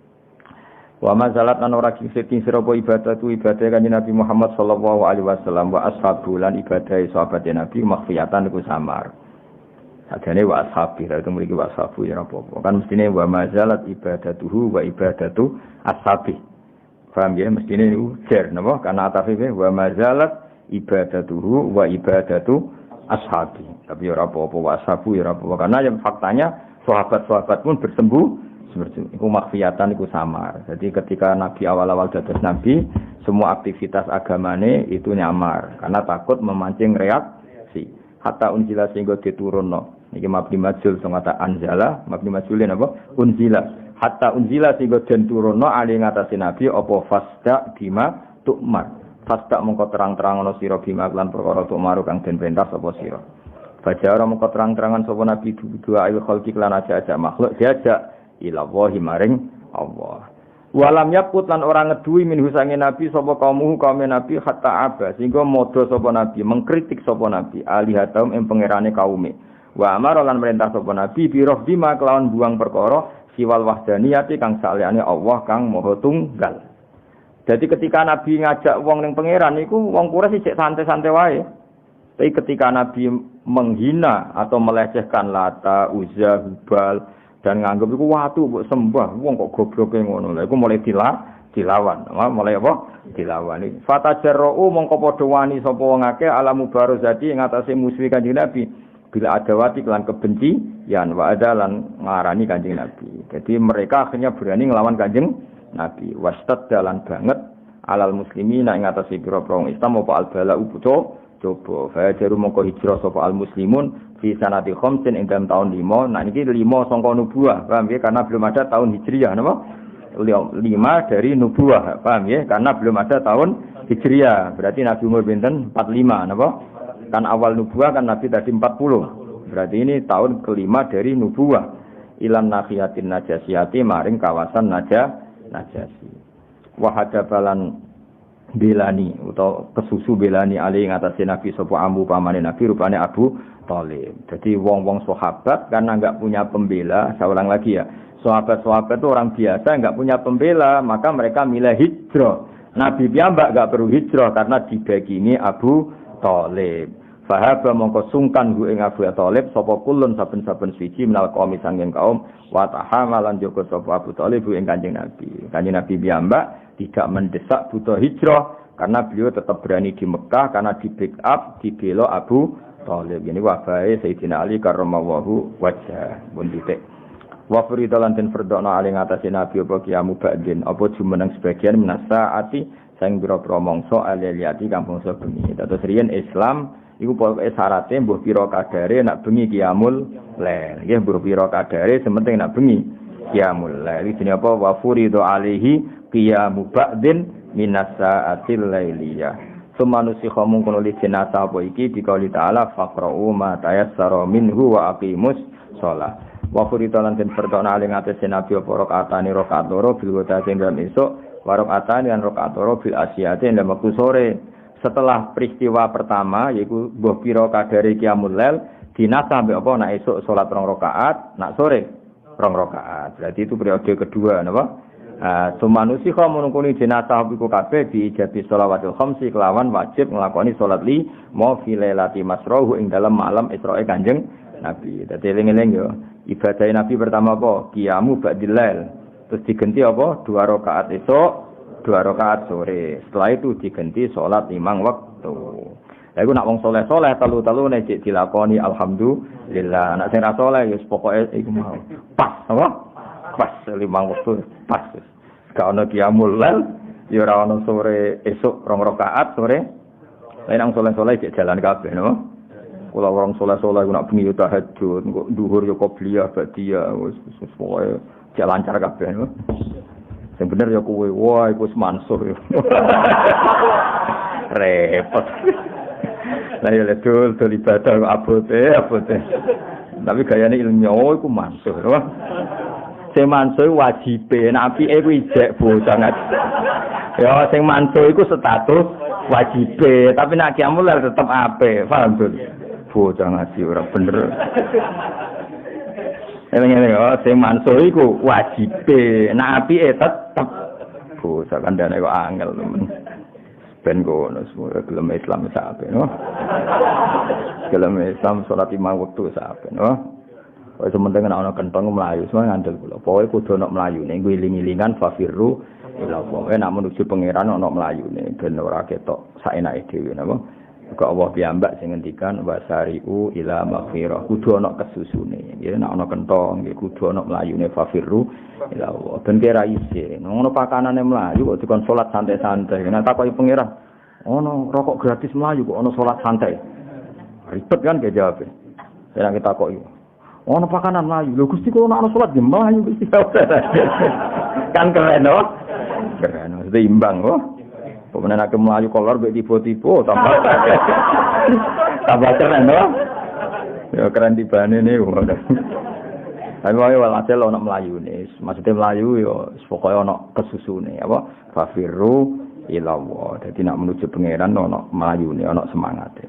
Wa mazalat an ora kising sira apa ibadah Kanjeng Nabi Muhammad sallallahu alaihi wasallam wa ashabu lan ibadah sahabat Nabi makhfiyatan iku samar. Adane wa ashabi itu mriki wa ashabu ya apa-apa. Kan mestine wa mazalat ibadatuhu wa ibadatu ashabi. Paham ya mestine niku jar napa kana atafe wa mazalat ibadatuhu wa ibadatu ashabi. Tapi ya apa-apa wasabu ya apa-apa karena yang faktanya sahabat-sahabat pun bersembuh seperti itu makhfiyatan itu samar. Jadi ketika Nabi awal-awal dados Nabi, semua aktivitas agamane itu nyamar karena takut memancing reaksi. Hatta unzila sehingga diturunno. Niki mabni majul sing kata anzala, mabni majulin apa? Unzila. Hatta unzila sehingga den turunno ali ngatasi Nabi apa fasda bima tu'mar. Fasda mongko terang-terang ana sira bima lan perkara tu'maru kang den perintah sapa sira. Fajara mongko terang-terangan sapa Nabi dua ayu khalqi lan aja makhluk diajak ila wahi maring Allah. Walam yaput lan orang ngeduwi minhu sange Nabi sapa kaumuhu kaum Nabi hatta aba sehingga modho sapa Nabi mengkritik sapa Nabi alihatum ing pangerane kaume. Wa amara lan merintah sapa Nabi bi rahdima kelawan buang perkara siwal wahdaniyati kang saliyane Allah kang maha tunggal. Jadi ketika Nabi ngajak wong ning pangeran niku wong Quraisy cek santai-santai wae. Tapi ketika Nabi menghina atau melecehkan Lata, Uzza, Hubal dan nganggep iku watu mbok sembah, wong kok gobloke ngono. Lha iku mulai dilawan. Mulai apa? Dilawan. Fatajarru mongko padha wani sapa wong akeh alamu barozati ing atase musuh Kanjeng Nabi. Bila adawati kelan kebencian wa adalan ngarani Kanjeng Nabi. Jadi mereka akhirnya berani ngelawan Kanjeng Nabi. Wastad dalan banget alal muslimina ing atase pira-pira wong Islam apa albala ubuto coba fajaru mongko hijrah sapa al muslimun fi sanati khamsin ing dalam tahun 5. Nah niki 5 sangka nubuwah, paham ya? Karena belum ada tahun hijriah napa? 5 dari nubuwah, paham ya? Karena belum ada tahun hijriah. Berarti Nabi umur pinten? 45 napa? Kan awal nubuwah kan Nabi tadi 40. Berarti ini tahun kelima dari nubuwah. ilan nahiyatin najasiyati maring kawasan najasi. Wa hadabalan belani utawa kesusu belani ali ing atase Nabi sapa ambu pamane Nabi rupane Abu Thalib. Jadi wong-wong sahabat karena enggak punya pembela, saya ulang lagi ya. Sahabat-sahabat itu orang biasa enggak punya pembela, maka mereka milih hijrah. Nabi piyambak enggak perlu hijrah karena dibagini Abu Thalib. Fahaba mongko sungkan hu ing Abu Thalib sapa kulun saben-saben suci minal qaum sanging kaum wa tahamalan joko sapa Abu Thalib hu ing Kanjeng Nabi. Kanjeng Nabi piyambak tidak mendesak butuh hijrah karena beliau tetap berani di Mekah karena di backup dibela Abu Thalib. Ini wafahe Sayyidina Ali karramallahu wajhah pun titik. Wa furidalan den fardana ali ngatasi Nabi apa kiamu ba'din apa jumeneng sebagian menasaati sing pira-pira mangsa aliyati kang bangsa bengi. Dados riyen Islam iku pokoke syaraté mbuh pira kadare nak bengi qiyamul lail. Nggih mbuh pira kadare sementing nak bengi qiyamul lail. Iki jenenge apa? Wa furidu alaihi qiyamu ba'din minas sa'atil lailiyah. Sumanusikha mungkun li jenazah apa iki dikauli ta'ala faqra'u ma tayassara minhu wa aqimus shalah. Wa furidu lan den fardana ing atase nabi apa rakaatane rakaat loro bil wadati ing esuk wa rakaatane lan rakaat loro bil asyati ing wektu sore. Setelah peristiwa pertama yaitu mbah pira kadare qiyamul lail dinasa mbek apa nak esuk salat 2 rakaat, nak sore 2 rakaat. Berarti itu periode kedua napa? Sumanusi kok menungkuni jenazah iku kabeh diijabi sholawatul khamsi kelawan wajib nglakoni salat li mau filailati masrahu ing dalam malam Isra'e Kanjeng Nabi. Dadi eling-eling yo, ibadah Nabi pertama apa? Qiyamu ba'dil lail. Terus diganti apa? 2 rakaat esuk 2 rakaat sore. Setelah itu diganti salat 5 waktu. Lah iku nak wong saleh-saleh telu-telu nek dilakoni alhamdulillah. Nak sing ra saleh ya pokoke iku mau. Pas apa? Pas 5 waktu pas. Gak ono qiyamul lail, ya ora ono sore esuk 2 rakaat sore. Lah nang saleh-saleh cek jalan kabeh no. Kula wong saleh-saleh nak bengi tahajud, kok dhuwur ya qobliyah ba'diyah wis pokoke cek lancar kabeh no. Yang bener ya kowe, wah iku wis mansur. Repot. Lah ya ledul ibadah abote. Tapi gayane ilmiah oh iku mansur. Wah. Sing mansur wajibe, nek apike kuwi ijek bocah. Ya sing mansur iku status wajibe, tapi nek qiyamul lail tetep apik. Paham tuh? Bocah ngaji ora bener. Eleng-eleng oh sing mansur iku wajibe, nek apike tetep bocah kandhane kok angel temen. Ben ngono semua gelem Islam sape no. Gelem Islam salat 5 wektu sape no. Wis sementing ana kentong mlayu semua ngandel kula. Pokoke kudu ana mlayune ngiling-ilingan fafirru ila Allah. Nek menuju pangeran ana mlayune ben ora ketok saenake dhewe napa. Kok Allah piyambak sing ngendikan wasari'u ila maghfirah. Kudu ana kesusune. Ya nek ana kentong nggih kudu ana mlayune fafirru ila Allah. Ben kira isih. Ngono pakanane mlayu kok dikon salat santai-santai. Nek takoki pangeran, ono rokok gratis mlayu kok ono salat santai. Ribet kan ge jawabe. Nek kita takoki ono pakanan mlayu. Lho Gusti kok ono salat ge mlayu Gusti. Kan keren no? Keren. Mesti imbang kok. Pemenan aku melayu kolor mbek tiba-tiba tambah keren no. Ya keren tibane niku. Tapi wae walhasil ana mlayune. Maksudnya mlayu ya pokoke ana kesusune apa? Fafirru ila Allah. Dadi nak menuju pangeran ana mlayune, ana semangate.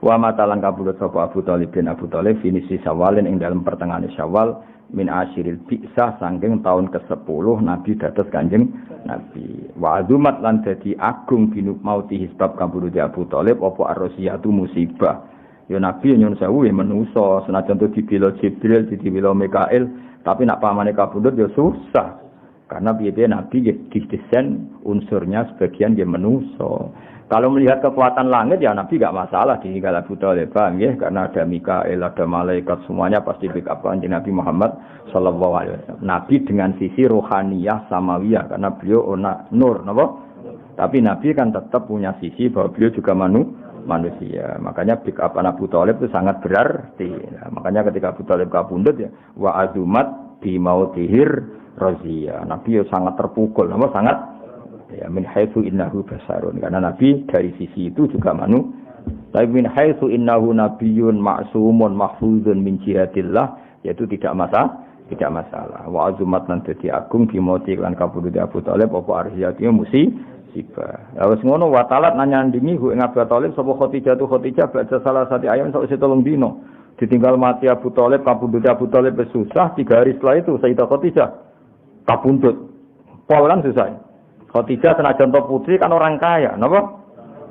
Wa matalan kabudut sapa Abu Thalib bin Abu Thalib finisi Syawal ing dalam pertengahan Syawal min asyiril bi'sah saking tahun ke-10 Nabi dados Kanjeng Nabi. Wa azumat lan dadi agung binuk mauti sebab kabudut Abu Thalib apa arrosiyatu musibah. Ya Nabi nyun sewu ya manusa senajan to dibela Jibril dibela Mikail tapi nak pamane kabudut ya susah. Karena piye-piye Nabi didesain unsurnya sebagian ya manusa. Kalau melihat kekuatan langit ya Nabi enggak masalah ditinggal Abu Thalib ya karena ada Mikail, ada malaikat semuanya pasti backup Kanjeng Nabi Muhammad sallallahu alaihi wasallam. Nabi dengan sisi rohaniyah samawiyah karena beliau nur napa? Tapi Nabi kan tetap punya sisi bahwa beliau juga manusia. Makanya backup Abu Thalib itu sangat berarti. Nah, makanya ketika Abu Thalib kabundut ya wa azumat bi mautihir razia. Nabi ya sangat terpukul, napa sangat ya min haitsu innahu basarun karena Nabi dari sisi itu juga tapi min haitsu innahu nabiyyun ma'sumun mahfuzun min jihatillah yaitu tidak masalah. Wa azumat lan dadi agung bimoti lan kabudute Abu Thalib apa arziyati musibah. Ya wis ngono wa talat nanyandingi hu ing Abu Thalib sapa Khadijah baca salah satu ayam sak 3 dino. Ditinggal mati Abu Thalib, kabudute Abu Thalib susah 3 hari setelah itu Sayyidah Khadijah kabundut. Pol kan susah. Khadijah senajan putri kan orang kaya, napa?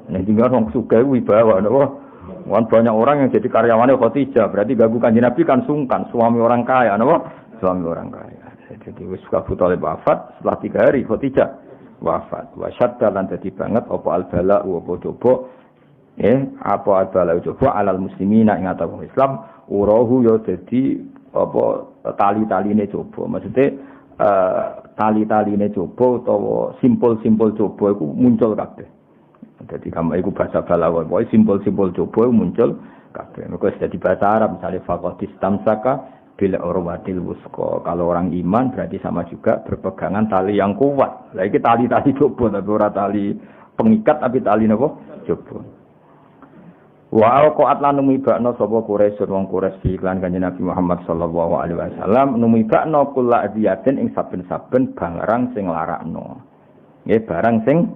Nek tinggal wong sugih wibawa napa? Wan banyak orang yang jadi karyawannya Khadijah, berarti ganggu Kanjeng Nabi kan sungkan, suami orang kaya, napa? Suami orang kaya. Jadi wis Abu Thalib wafat setelah 3 hari Khadijah wafat. Wa syadda lan dadi banget apa al-bala apa coba apa al-bala coba alal muslimina ing atau Islam urahu ya dadi apa tali-taline coba. Maksudnya tali-taline coba utawa simpul-simpul coba iku muncul kabeh. Jadi kamu itu bahasa Balawa, boy simbol-simbol coba muncul kabeh. Mereka sudah di bahasa Arab, misalnya fakotis tamsaka bila orwatil wusko. Kalau orang iman berarti sama juga berpegangan tali yang kuat. Lagi tali-tali coba, tapi orang tali pengikat, tapi tali apa? Coba. Wa alqaat lan numibakno sapa Quraisy wong Quraisy iklan Kanjeng Nabi Muhammad sallallahu alaihi wasallam numibakno kula adiyatin ing saben-saben barang sing larakno. Nggih barang sing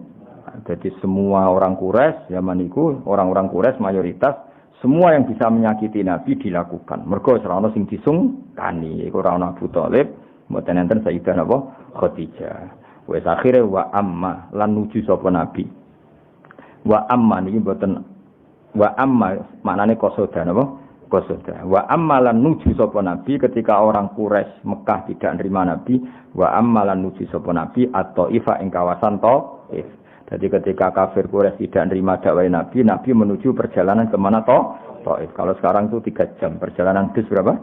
jadi semua orang Quraisy zaman itu orang-orang Quraisy mayoritas semua yang bisa menyakiti Nabi dilakukan. Mergo ora ana sing disungkani, iku ora ana Abu Thalib, mboten enten Sayyidah napa Khadijah. Wis akhire wa amma lan nuju sapa Nabi. Wa amma niki mboten wa amma maknane kosoda napa? Kosoda. Wa amma lan nuju sapa Nabi ketika orang Quraisy Mekah tidak nerima Nabi, wa amma lan nuju sapa Nabi at-Thaifah ing kawasan Thaif. Jadi ketika kafir Quraisy tidak menerima dakwah Nabi, Nabi menuju perjalanan ke mana Thaif. Kalau sekarang itu 3 jam, perjalanan bis berapa?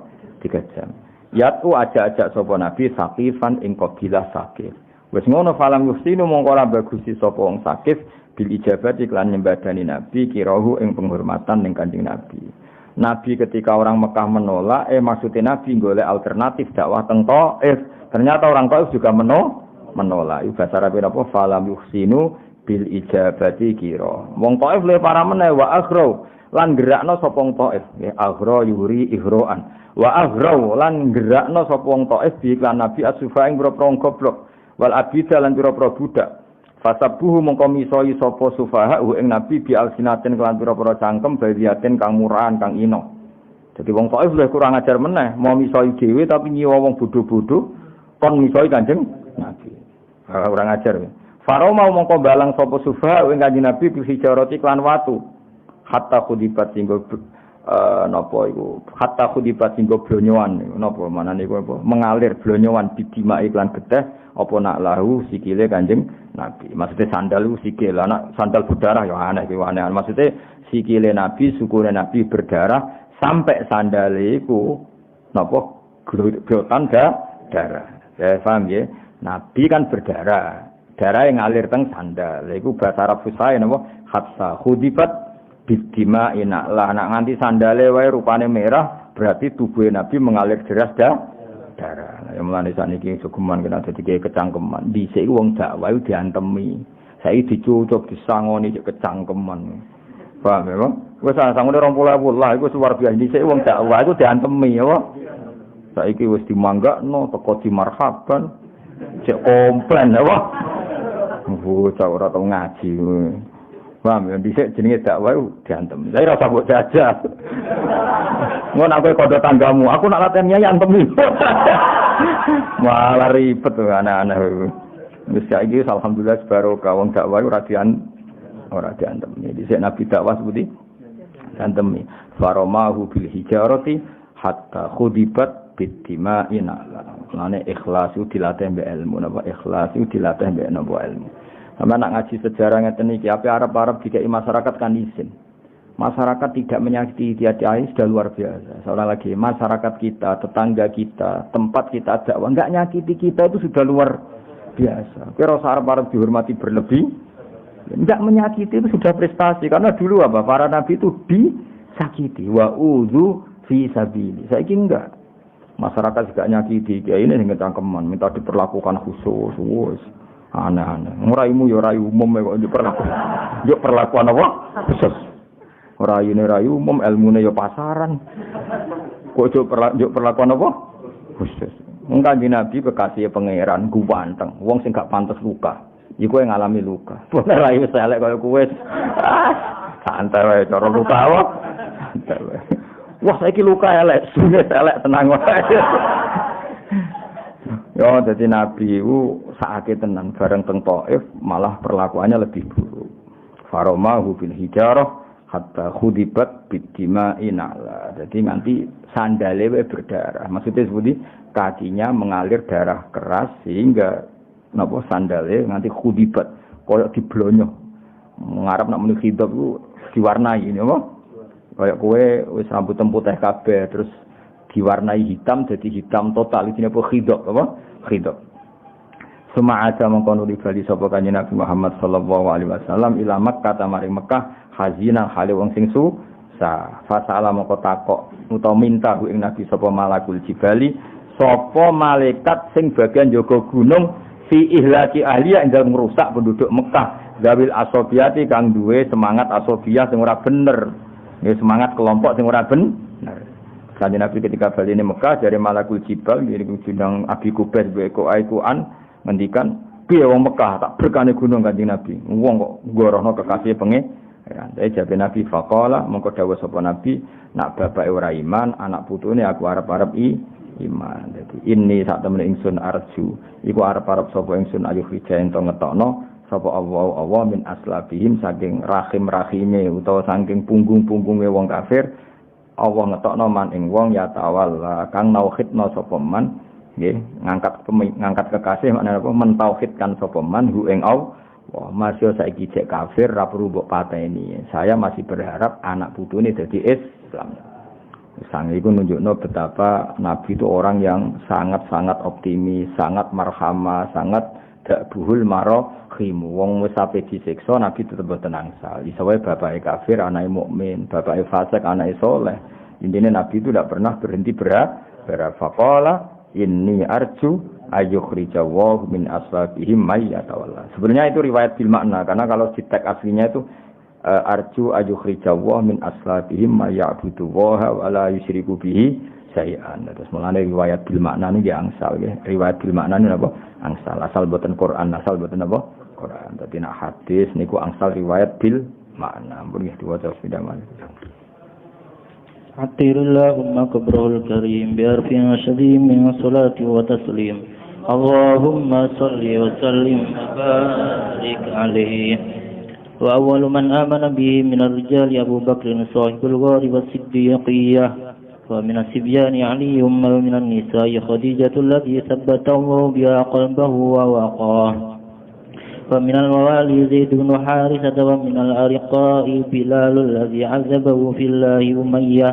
3 jam. Yatu ajak-ajak sapa Nabi Saqifan ing kabilah Saqif. Wis ngono falam yusinu mongko ora bagusi sapa wong Saqif bil ijabati lan nyembadani Nabi kirahu ing penghormatan ning Kanjeng Nabi. Nabi ketika orang Mekah menolak, maksudnya Nabi golek alternatif dakwah teng Thaif. Ternyata orang Thaif juga menolak. Iku bahasa Arab apa? Falam yusinu bil ijabati kira. Wong Thaif le para meneh wa aghra lan gerakno sapa wong Thaif. Nggih aghra yuri ighroan. Wa aghra lan gerakno sapa wong Thaif bi iklan Nabi asufa ing boro goblok. Wal abida lan boro budak. Fasabuhu mongko misoi sapa sufaha ing Nabi bi alsinaten kelan boro cangkem badiaten kang murahan kang ino. Jadi wong Thaif le kurang ajar meneh, mau misoi dhewe tapi nyiwa wong bodho-bodho kon misoi Kanjeng Nabi. Kurang ajar. Faro mau mongko balang sapa sufa ing Kanjeng Nabi bil hijarati klan watu. Hatta khudibat singgo napa iku? Hatta khudibat singgo blonyoan napa manane iku apa? Mengalir blonyoan didima iklan geteh apa nak lahu sikile Kanjeng Nabi. Maksudnya sandal ku sikil, anak sandal berdarah ya aneh iki aneh. Maksudnya sikile Nabi, sukune Nabi berdarah sampai sandale iku napa grotan darah. Saya paham ya. Nabi kan berdarah. Darah yang ngalir teng sandal. Iku bahasa Arab Fusai napa? Hatta khudibat bidima ina. Lah nak nganti sandale wae rupane merah, berarti tubuh Nabi mengalir deras darah. Yang mulane saniki sugeman kena dadi kecangkeman. Dhisik wong dakwah diantemi. Saiki dicucuk disangoni kecangkeman. Paham ya, Bang? Wis sangone 20.000 lah iku luar biasa. Dhisik wong dakwah iku diantemi ya, Bang. Saiki wis dimanggakno teko dimarhaban. Cek komplain apa? Bocah ora tau ngaji. Paham ya dhisik jenenge dakwah diantem. Lah ora usah mbok jajal. Ngono aku kodo tanggamu, aku nak latihan nyai antem. Malah ribet aneh-aneh. Wis saiki alhamdulillah barokah wong dakwah ora diantem. Dhisik Nabi dakwah seperti diantem. Faromahu bil hijarati hatta khudibat bitima'ina. Lane ikhlas itu dilatih mbek ilmu napa ikhlas itu dilatih mbek napa ilmu. Sampe nak ngaji sejarah ngeten iki ape Arab-Arab dikai masyarakat kan izin. Masyarakat tidak menyakiti tiada sudah luar biasa. Seorang lagi masyarakat kita, tetangga kita, tempat kita dakwah enggak nyakiti kita itu sudah luar biasa. Kira Arab-Arab dihormati berlebih, enggak menyakiti itu sudah prestasi karena dulu apa para nabi itu disakiti wa udzu fi sabili. Saiki enggak. Masyarakat juga nyakiti kiai ini dengan cangkeman minta diperlakukan khusus wis aneh-aneh nguraimu ya rai umum kok perlakuan apa khusus raine rai umum ilmune ya pasaran Kok perlakuan apa? Khusus. Wong Kanjeng Nabi kekasih pangeran ganteng. Wong sing gak pantes luka. Iku yang ngalami luka. Bener ra wis elek kaya kowe. Santai wae cara luka wae. Wah saiki luka elek, suwe elek tenang wae. Yo dadi Nabi iku sakake tenan bareng teng Thaif malah perlakuannya lebih buruk. Faromahu bil hijarah hatta khudibat bidima'in ala. Jadi nanti sandale berdarah. Maksudnya seperti kakinya mengalir darah keras sehingga napa sandale nanti khudibat koyo diblonyo. Ngarep nak muni khidab ku diwarnai ini apa? Kayak kowe wis rambut putih kabeh terus diwarnai hitam jadi hitam total iki apa khidab apa? Khidab. Suma'ata mengkono di bali sapa kanjeng Nabi Muhammad sallallahu alaihi wasallam ila Makkah maring Mekah hazinan hale wong sing susah. Fasala mongko takok utawa minta ku ing Nabi sapa malakul jibali sapa malaikat sing bagian jaga gunung fi ihlaki ahliya ing merusak penduduk Mekah zawil asobiyati kang duwe semangat asobiyah sing ora bener. Ya semangat kelompok sing ora bener. Kanjeng Nabi ketika bali ning Mekah dari malakul jibal ngirim jeneng Abi Kubais beko aikuan ngendikan piye wong Mekah tak berkane gunung Kanjeng Nabi. Wong kok ngorono kekasih pangeran. Jabe Nabi faqala mongko dawuh sapa Nabi nak bapake ora iman, anak putune aku arep-arep iman. Dadi ini sak temene ingsun arju. Iku arep-arep sapa ingsun ayu hija ento ngetokno sapa Allah min aslabihim saking rahim-rahime utawa saking punggung-punggunge wong kafir. Allah ngetokno man ing wong ya tawalla kang nauhidna sapa man nggih ngangkat kekasih maknane apa mentauhidkan sapa man hu ing Allah. Wah, masih saiki cek kafir ra perlu mbok pateni. Saya masih berharap anak putune dadi Islam. Sang iku nunjukno betapa Nabi itu orang yang sangat-sangat optimis, sangat marhamah, sangat dak buhul marahim. Wong wis ape disiksa Nabi tetep boten angsal. Iso wae bapake kafir, anake mukmin, bapake fasik, anake saleh. Intine Nabi itu tidak pernah berhenti berfaqala inni arju ayyukhrijawahu min ashabihim may yatawalla. Sebenarnya itu riwayat bil makna karena kalau di teks aslinya itu arju ayyukhrijawahu min ashabihim may ya'budu wa la yusyriku bihi syai'an. Terus mulane riwayat bil makna niki angsal nggih. Riwayat bil makna niku apa? Angsal. Asal boten Quran, asal boten apa? Quran. Dadi nek hadis niku angsal riwayat bil makna. Ampun nggih diwaca sedaman. Atirillahumma qabrul karim biarfin syadim min salati wa taslim. Allahumma salli wa sallim wa barik alaihi. Wa awwalu man amana bihi min ar-rijali Abu Bakr sahibul ghari wa siddiqiyah wa min as-sibyani Ali wa min an-nisa'i Khadijah allati thabbata Allahu biha qalbahu wa waqah. Wa min al-mawali Zaid bin Harithah wa min al-ariqa'i Bilal alladhi 'azabahu fillahi Umayyah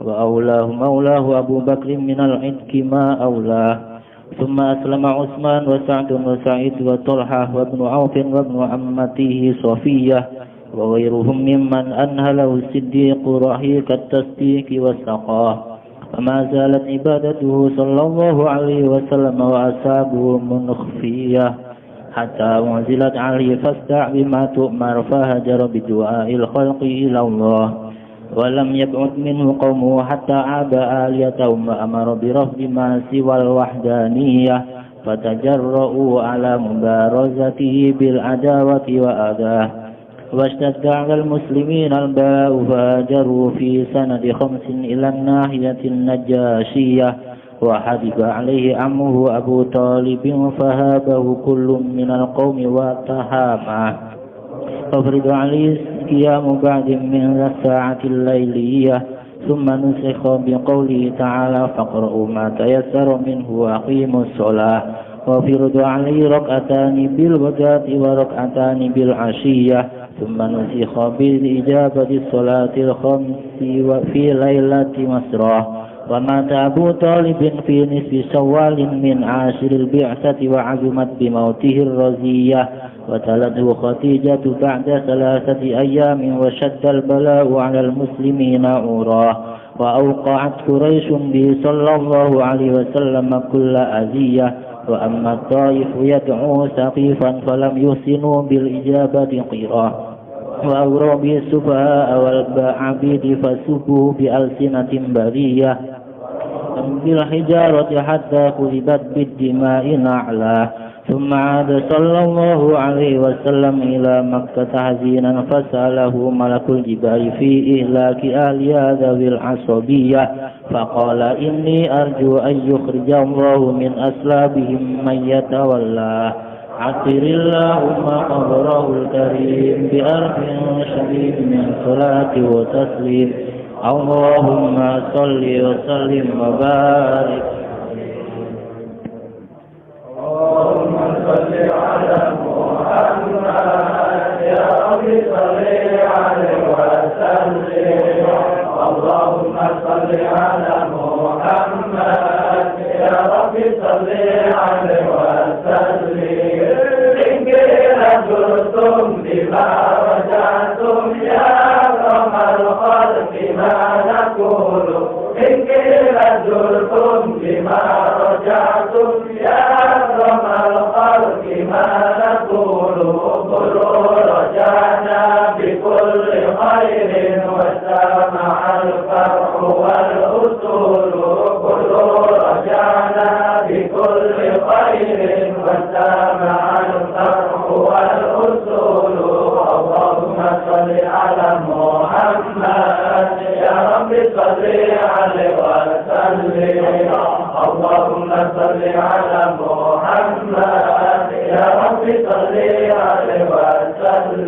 wa awlahu mawlahu Abu Bakr min al-'idki ma awlah. ثم أسلم عثمان وسعد وسعيد وطلحة وابن عوف وابن عمته صفية وغيرهم ممن أنهله الصديق رحيق التصديق والسقاه. وما زالت عبادته صلى الله عليه وسلم وأصحابه منخفية حتى أنزلت عليه فاستع بما تؤمر فهجر بدعاء الخلق إلى الله. ولم يبعد منه قومه حتى عاب آليتهم وأمر برفض ما سوى الوحدانية فتجرؤوا على مبارزته بالعداوة وأذاه. واشتد على المسلمين البلاء فهاجروا في سنة 5 إلى الناحية النجاشية وحدث عليه عمه أبو طالب فهابه كل من القوم وتهامه. فافرض عليه قيام بعد من الساعة الليلية ثم نسخ بقوله تعالى فاقرؤوا ما تيسر منه وأقيموا الصلاة. وافرض عليه ركعتان بالغداة وركعتان بالعشية ثم نسخ بالإجابة الصلاة الخمس في ليلة مسرى. ومات أبو طالب في نصف شوال من عاشر البعثة وعزمت بموته الرزية وتلته خديجة بعد 3 أيام وشد البلاء على المسلمين عوراه. وأوقعت قريش به صلى الله عليه وسلم كل أذية. وأما الطائف يدعو سقيفا فلم يحسنوا بالإجابة قيراه. وأغروا به السفهاء والعبيد فسبوا بألسنة بذية. بالحجارة حتى كذبت بالدماء نعلاه. ثم عاد صلى الله عليه وسلم إلى مكة حزينا فسأله ملك الجبال في إهلاك أهلها ذوي العصبية فقال إني أرجو أن يخرج الله من أسلابهم من يتولاه. عطر اللهم قبره الكريم بألف شديد من صلاة وتسليم. اللهم صل وسلم وبارك. اللهم صل على محمد يا رب صل عليه وسلم. اللهم صل على محمد يا رب صل عليه وسلم. إن كنا زرتم بما رجعتم يا أكرم الخلق ما نقول. إن كنا زرتم بما رجعتم يا أكرم الخلق ما نقول. قلوا رجعنا بكل خير وسامع الفرح والأصول. قلوا رجعنا بكل خير وسامع الفرح والأصول. اللهم صل على محمد يا رب صل عليه وسلم. اللهم صل على محمد يا رب صل عليه وسلم.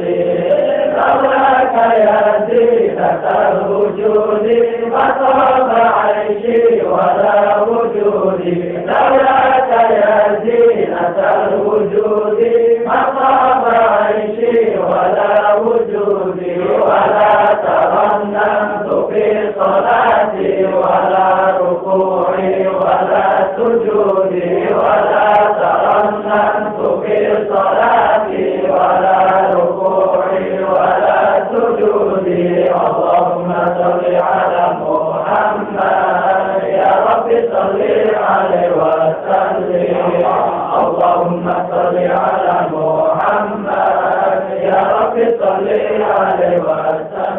لولاك يا زينة الوجود ما طاب عيشي ولا وجودي. لولاك يا زينة الوجود ما طاب عيشي ولا وجودي. ولا ترنمت في صلاتي ولا ركوعي ولا سجودي. ولا ترنمت في صلاتي ولا ركوعي ولا سجودي. اللهم صل على محمد يا رب صل عليه وسلم. اللهم صل على محمد يا رب صل عليه وسلم.